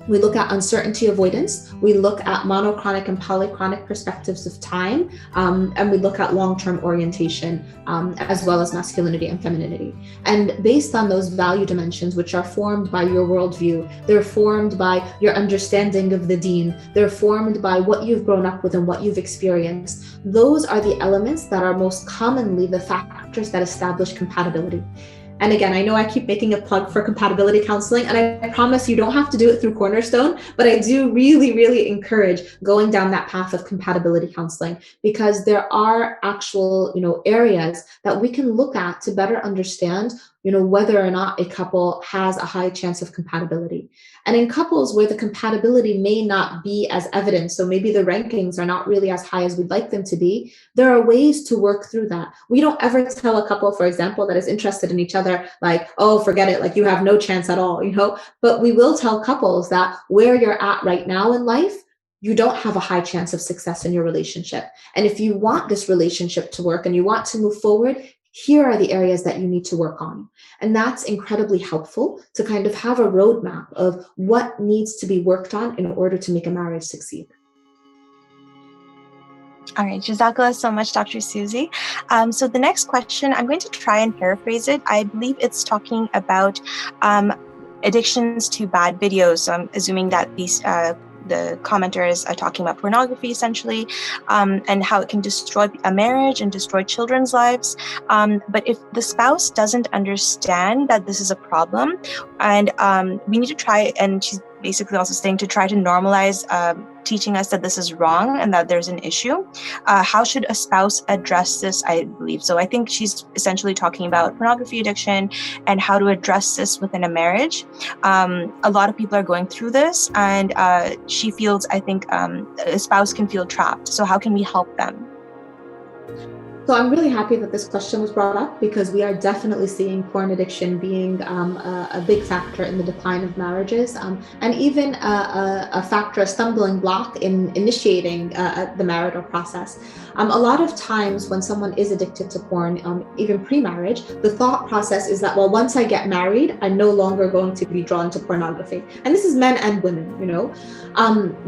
We look at uncertainty avoidance. We look at monochronic and polychronic perspectives of time, and we look at long-term orientation, as well as masculinity and femininity. And based on those value dimensions, which are formed by your worldview, they're formed by your understanding of the deen, they're formed by what you've grown up with and what you've experienced. Those are the elements that are most commonly the factors that establish compatibility. And again, I know I keep making a plug for compatibility counseling, and I promise you don't have to do it through Cornerstone, but I do really, really encourage going down that path of compatibility counseling, because there are actual, areas that we can look at to better understand, whether or not a couple has a high chance of compatibility. And in couples where the compatibility may not be as evident, so maybe the rankings are not really as high as we'd like them to be, there are ways to work through that. We don't ever tell a couple, for example, that is interested in each other, like, oh, forget it, like you have no chance at all, but we will tell couples that where you're at right now in life, you don't have a high chance of success in your relationship. And if you want this relationship to work and you want to move forward, here are the areas that you need to work on. And that's incredibly helpful to kind of have a roadmap of what needs to be worked on in order to make a marriage succeed. All right, Jazakallah so much, Dr. Suzy. So the next question, I'm going to try and paraphrase it. I believe it's talking about addictions to bad videos. So I'm assuming that the commenters are talking about pornography, essentially, and how it can destroy a marriage and destroy children's lives. But if the spouse doesn't understand that this is a problem, and we need to try, and she's basically also saying to try to normalize teaching us that this is wrong and that there's an issue. How should a spouse address this, I believe? So I think she's essentially talking about pornography addiction and how to address this within a marriage. A lot of people are going through this, and she feels, I think, a spouse can feel trapped. So how can we help them? So I'm really happy that this question was brought up, because we are definitely seeing porn addiction being a big factor in the decline of marriages, and even a factor, a stumbling block in initiating the marital process. A lot of times when someone is addicted to porn, even pre-marriage, the thought process is that, well, once I get married, I'm no longer going to be drawn to pornography. And this is men and women,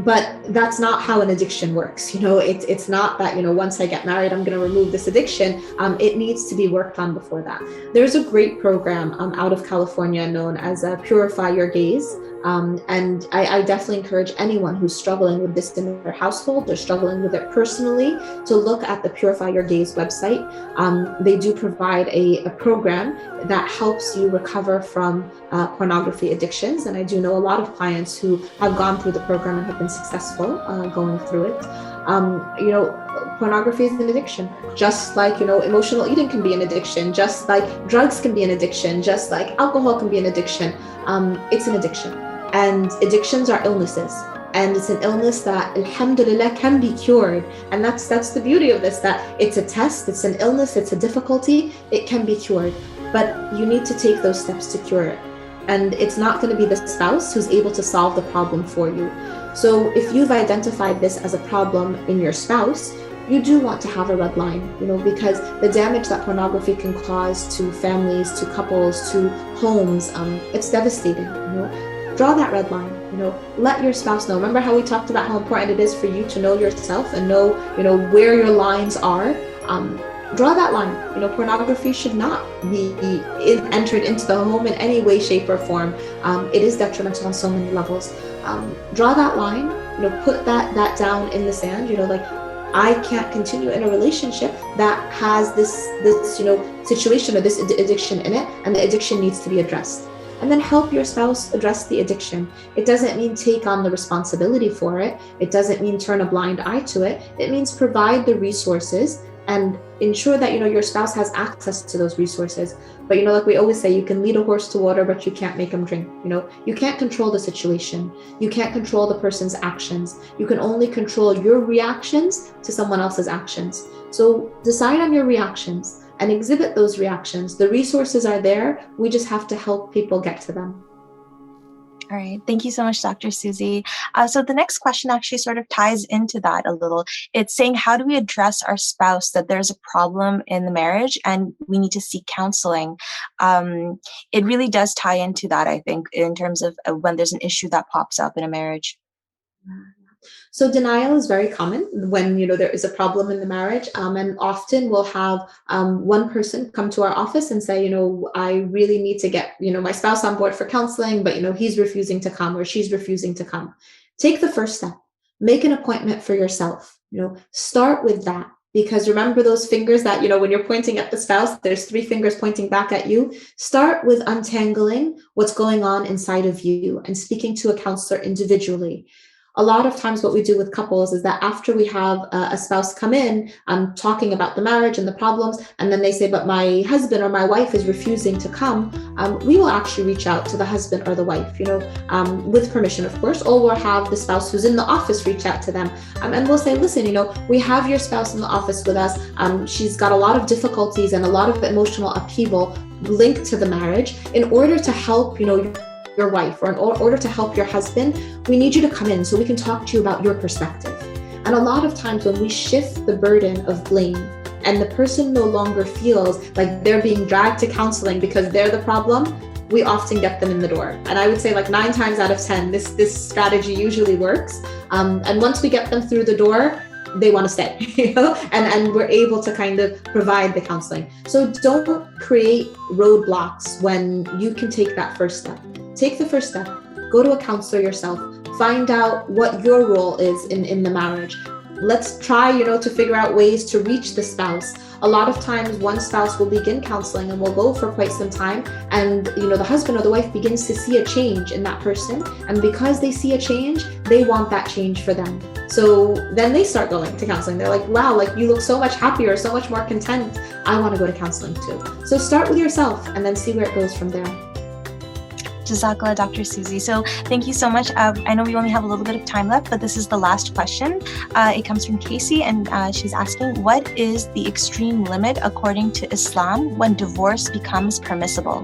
but that's not how an addiction works. It's not that, once I get married, I'm going to remove this addiction. It needs to be worked on before that. There's a great program out of California known as Purify Your Gaze. And I definitely encourage anyone who's struggling with this in their household or struggling with it personally to look at the Purify Your Gaze website. They do provide a program that helps you recover from pornography addictions. And I do know a lot of clients who have gone through the program and have been successful going through it. Pornography is an addiction, just like, emotional eating can be an addiction, just like drugs can be an addiction, just like alcohol can be an addiction. It's an addiction, and addictions are illnesses. And it's an illness that, alhamdulillah, can be cured. And that's the beauty of this, that it's a test, it's an illness, it's a difficulty, it can be cured. But you need to take those steps to cure it. And it's not going to be the spouse who's able to solve the problem for you. So if you've identified this as a problem in your spouse, you do want to have a red line, because the damage that pornography can cause to families, to couples, to homes, it's devastating. Draw that red line. Let your spouse know. Remember how we talked about how important it is for you to know yourself and know, where your lines are. Draw that line. Pornography should not be entered into the home in any way, shape, or form. It is detrimental on so many levels. Draw that line. Put that down in the sand. I can't continue in a relationship that has this situation or this addiction in it, and the addiction needs to be addressed. And then help your spouse address the addiction. It doesn't mean take on the responsibility for it. It doesn't mean turn a blind eye to it. It means provide the resources and ensure that your spouse has access to those resources. But like we always say, you can lead a horse to water, but you can't make him drink. You can't control the situation. You can't control the person's actions. You can only control your reactions to someone else's actions. So decide on your reactions and exhibit those reactions. The resources are there. We just have to help people get to them. All right. Thank you so much, Dr. Suzy. So the next question actually sort of ties into that a little. It's saying, how do we address our spouse that there's a problem in the marriage and we need to seek counseling? It really does tie into that, I think, in terms of when there's an issue that pops up in a marriage. So denial is very common when, there is a problem in the marriage. And often we'll have one person come to our office and say, I really need to get, my spouse on board for counseling, but, he's refusing to come or she's refusing to come. Take the first step. Make an appointment for yourself. Start with that. Because remember those fingers that, when you're pointing at the spouse, there's 3 fingers pointing back at you. Start with untangling what's going on inside of you and speaking to a counselor individually. A lot of times what we do with couples is that after we have a spouse come in, talking about the marriage and the problems, and then they say, but my husband or my wife is refusing to come, we will actually reach out to the husband or the wife, with permission, of course, or we'll have the spouse who's in the office reach out to them. And we'll say, listen, we have your spouse in the office with us. She's got a lot of difficulties and a lot of emotional upheaval linked to the marriage. In order to help, your wife, or in order to help your husband, we need you to come in so we can talk to you about your perspective. And a lot of times when we shift the burden of blame and the person no longer feels like they're being dragged to counseling because they're the problem, we often get them in the door. And I would say 9 times out of 10, this strategy usually works. And once we get them through the door, they want to stay, and we're able to kind of provide the counseling. So don't create roadblocks when you can take that first step. Take the first step, go to a counselor yourself, find out what your role is in the marriage. Let's try, to figure out ways to reach the spouse. A lot of times one spouse will begin counseling and will go for quite some time, and the husband or the wife begins to see a change in that person, and because they see a change, they want that change for them. So then they start going to counseling. They're like, wow, you look so much happier, so much more content. I want to go to counseling too. So start with yourself and then see where it goes from there. Jazakallah, Dr. Suzy. So thank you so much. I know we only have a little bit of time left, but this is the last question. It comes from Casey, and she's asking, what is the extreme limit according to Islam when divorce becomes permissible?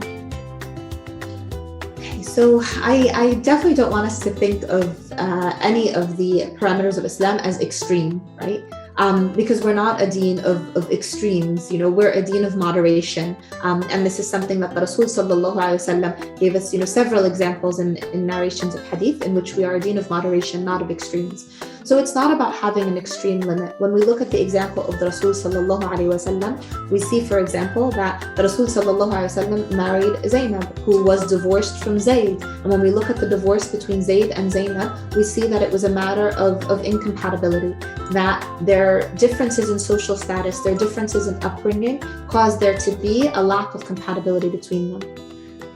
Okay, so I definitely don't want us to think of any of the parameters of Islam as extreme, right? Because we're not a deen of extremes, we're a deen of moderation. And this is something that the Rasul sallallahu alaihi wasallam gave us, several examples in narrations of hadith in which we are a deen of moderation, not of extremes. So it's not about having an extreme limit. When we look at the example of the Rasul sallallahu alaihi wasallam, we see, for example, that the Rasul sallallahu alaihi wasallam married Zainab, who was divorced from Zayd. And when we look at the divorce between Zayd and Zainab, we see that it was a matter of incompatibility, that their differences in social status, their differences in upbringing caused there to be a lack of compatibility between them.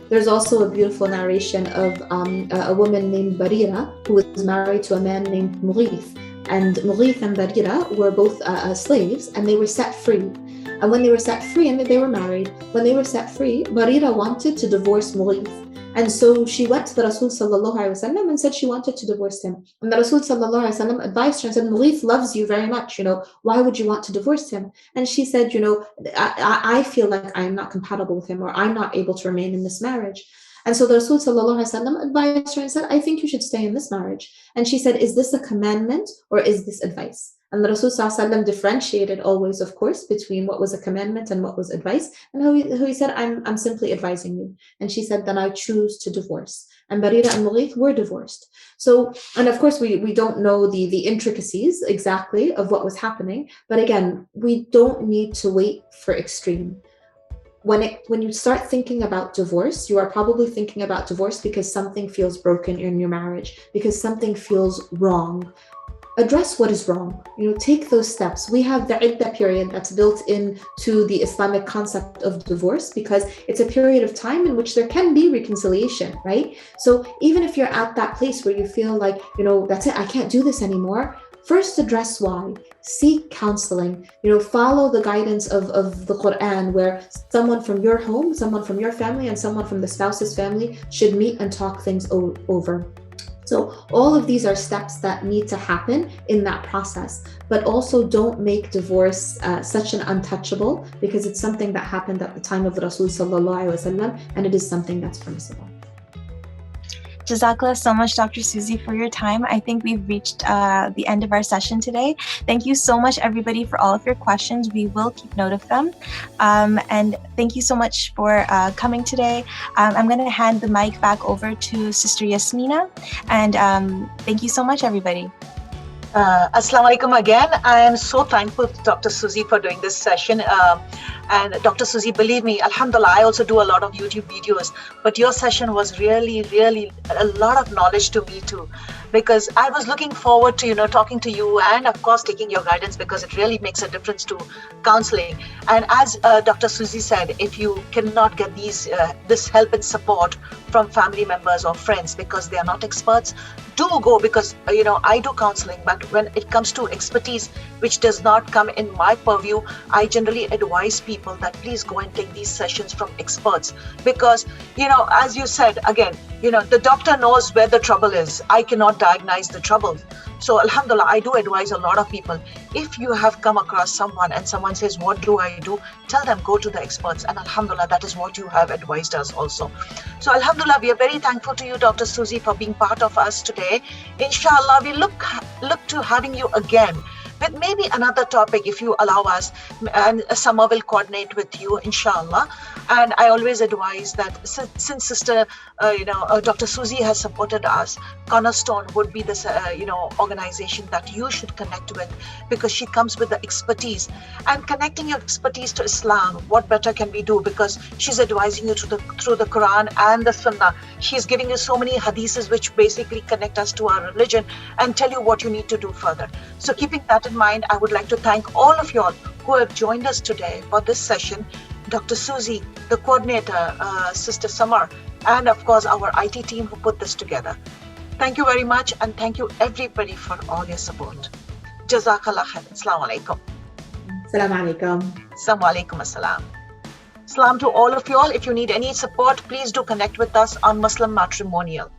There's also a beautiful narration of a woman named Barira who was married to a man named Mughith. And Mughith and Barira were both slaves, and they were set free. And when they were set free, and they were married, when they were set free, Barira wanted to divorce Mughith. And so she went to the Rasul sallallahu alaihi wasallam and said she wanted to divorce him. And the Rasul sallallahu alaihi wasallam advised her and said, Mughith loves you very much, why would you want to divorce him? And she said, I feel like I'm not compatible with him, or I'm not able to remain in this marriage. And so the Rasul sallallahu alaihi wasallam advised her and said, I think you should stay in this marriage. And she said, is this a commandment or is this advice? And the Rasul sallallahu alaihi wasallam differentiated always, of course, between what was a commandment and what was advice. And who he said, I'm simply advising you. And she said, then I choose to divorce. And Barira and Mughith were divorced. So, and of course, we don't know the intricacies exactly of what was happening. But again, we don't need to wait for extreme. When you start thinking about divorce, you are probably thinking about divorce because something feels broken in your marriage, because something feels wrong. Address what is wrong. Take those steps. We have the iddah period that's built into the Islamic concept of divorce because it's a period of time in which there can be reconciliation, right? So even if you're at that place where you feel like, that's it, I can't do this anymore, first address why. Seek counseling, follow the guidance of the Quran, where someone from your home, someone from your family, and someone from the spouse's family should meet and talk things over. So all of these are steps that need to happen in that process, but also don't make divorce such an untouchable, because it's something that happened at the time of the Rasul sallallahu alaihi wasallam, and it is something that's permissible. Jazakallah so much, Dr. Suzy, for your time. I think we've reached the end of our session today. Thank you so much, everybody, for all of your questions. We will keep note of them. And thank you so much for coming today. I'm going to hand the mic back over to Sister Yasmina. And thank you so much, everybody. Assalamu alaikum again. I am so thankful to Dr. Suzy for doing this session. And Dr. Suzy, believe me, alhamdulillah, I also do a lot of YouTube videos, but your session was really, really a lot of knowledge to me too, because I was looking forward to, talking to you and of course taking your guidance, because it really makes a difference to counseling. And as Dr. Suzy said, if you cannot get this help and support from family members or friends because they are not experts, do go, because I do counseling, but when it comes to expertise which does not come in my purview, I generally advise people that please go and take these sessions from experts, because as you said again, the doctor knows where the trouble is. I cannot diagnose the trouble. So alhamdulillah, I do advise a lot of people, if you have come across someone and someone says, what do I do? Tell them, go to the experts. And alhamdulillah, that is what you have advised us also. So alhamdulillah, we are very thankful to you, Dr. Suzy, for being part of us today. Inshallah, we look to having you again with maybe another topic if you allow us, and Summer will coordinate with you, inshallah. And I always advise that since Sister, Dr. Suzy has supported us, Cornerstone would be this, organization that you should connect with, because she comes with the expertise. And connecting your expertise to Islam, what better can we do? Because she's advising you through the Quran and the Sunnah. She's giving you so many hadiths which basically connect us to our religion and tell you what you need to do further. So keeping that in mind, I would like to thank all of y'all who have joined us today for this session. Dr. Suzy, the coordinator, Sister Summer, and of course our IT team who put this together. Thank you very much, and thank you everybody for all your support. Jazakallah khair. Assalamu alaikum. Assalamu alaikum. Assalamu alaikum assalam. Salam to all of y'all. If you need any support, please do connect with us on Muslim Matrimonial.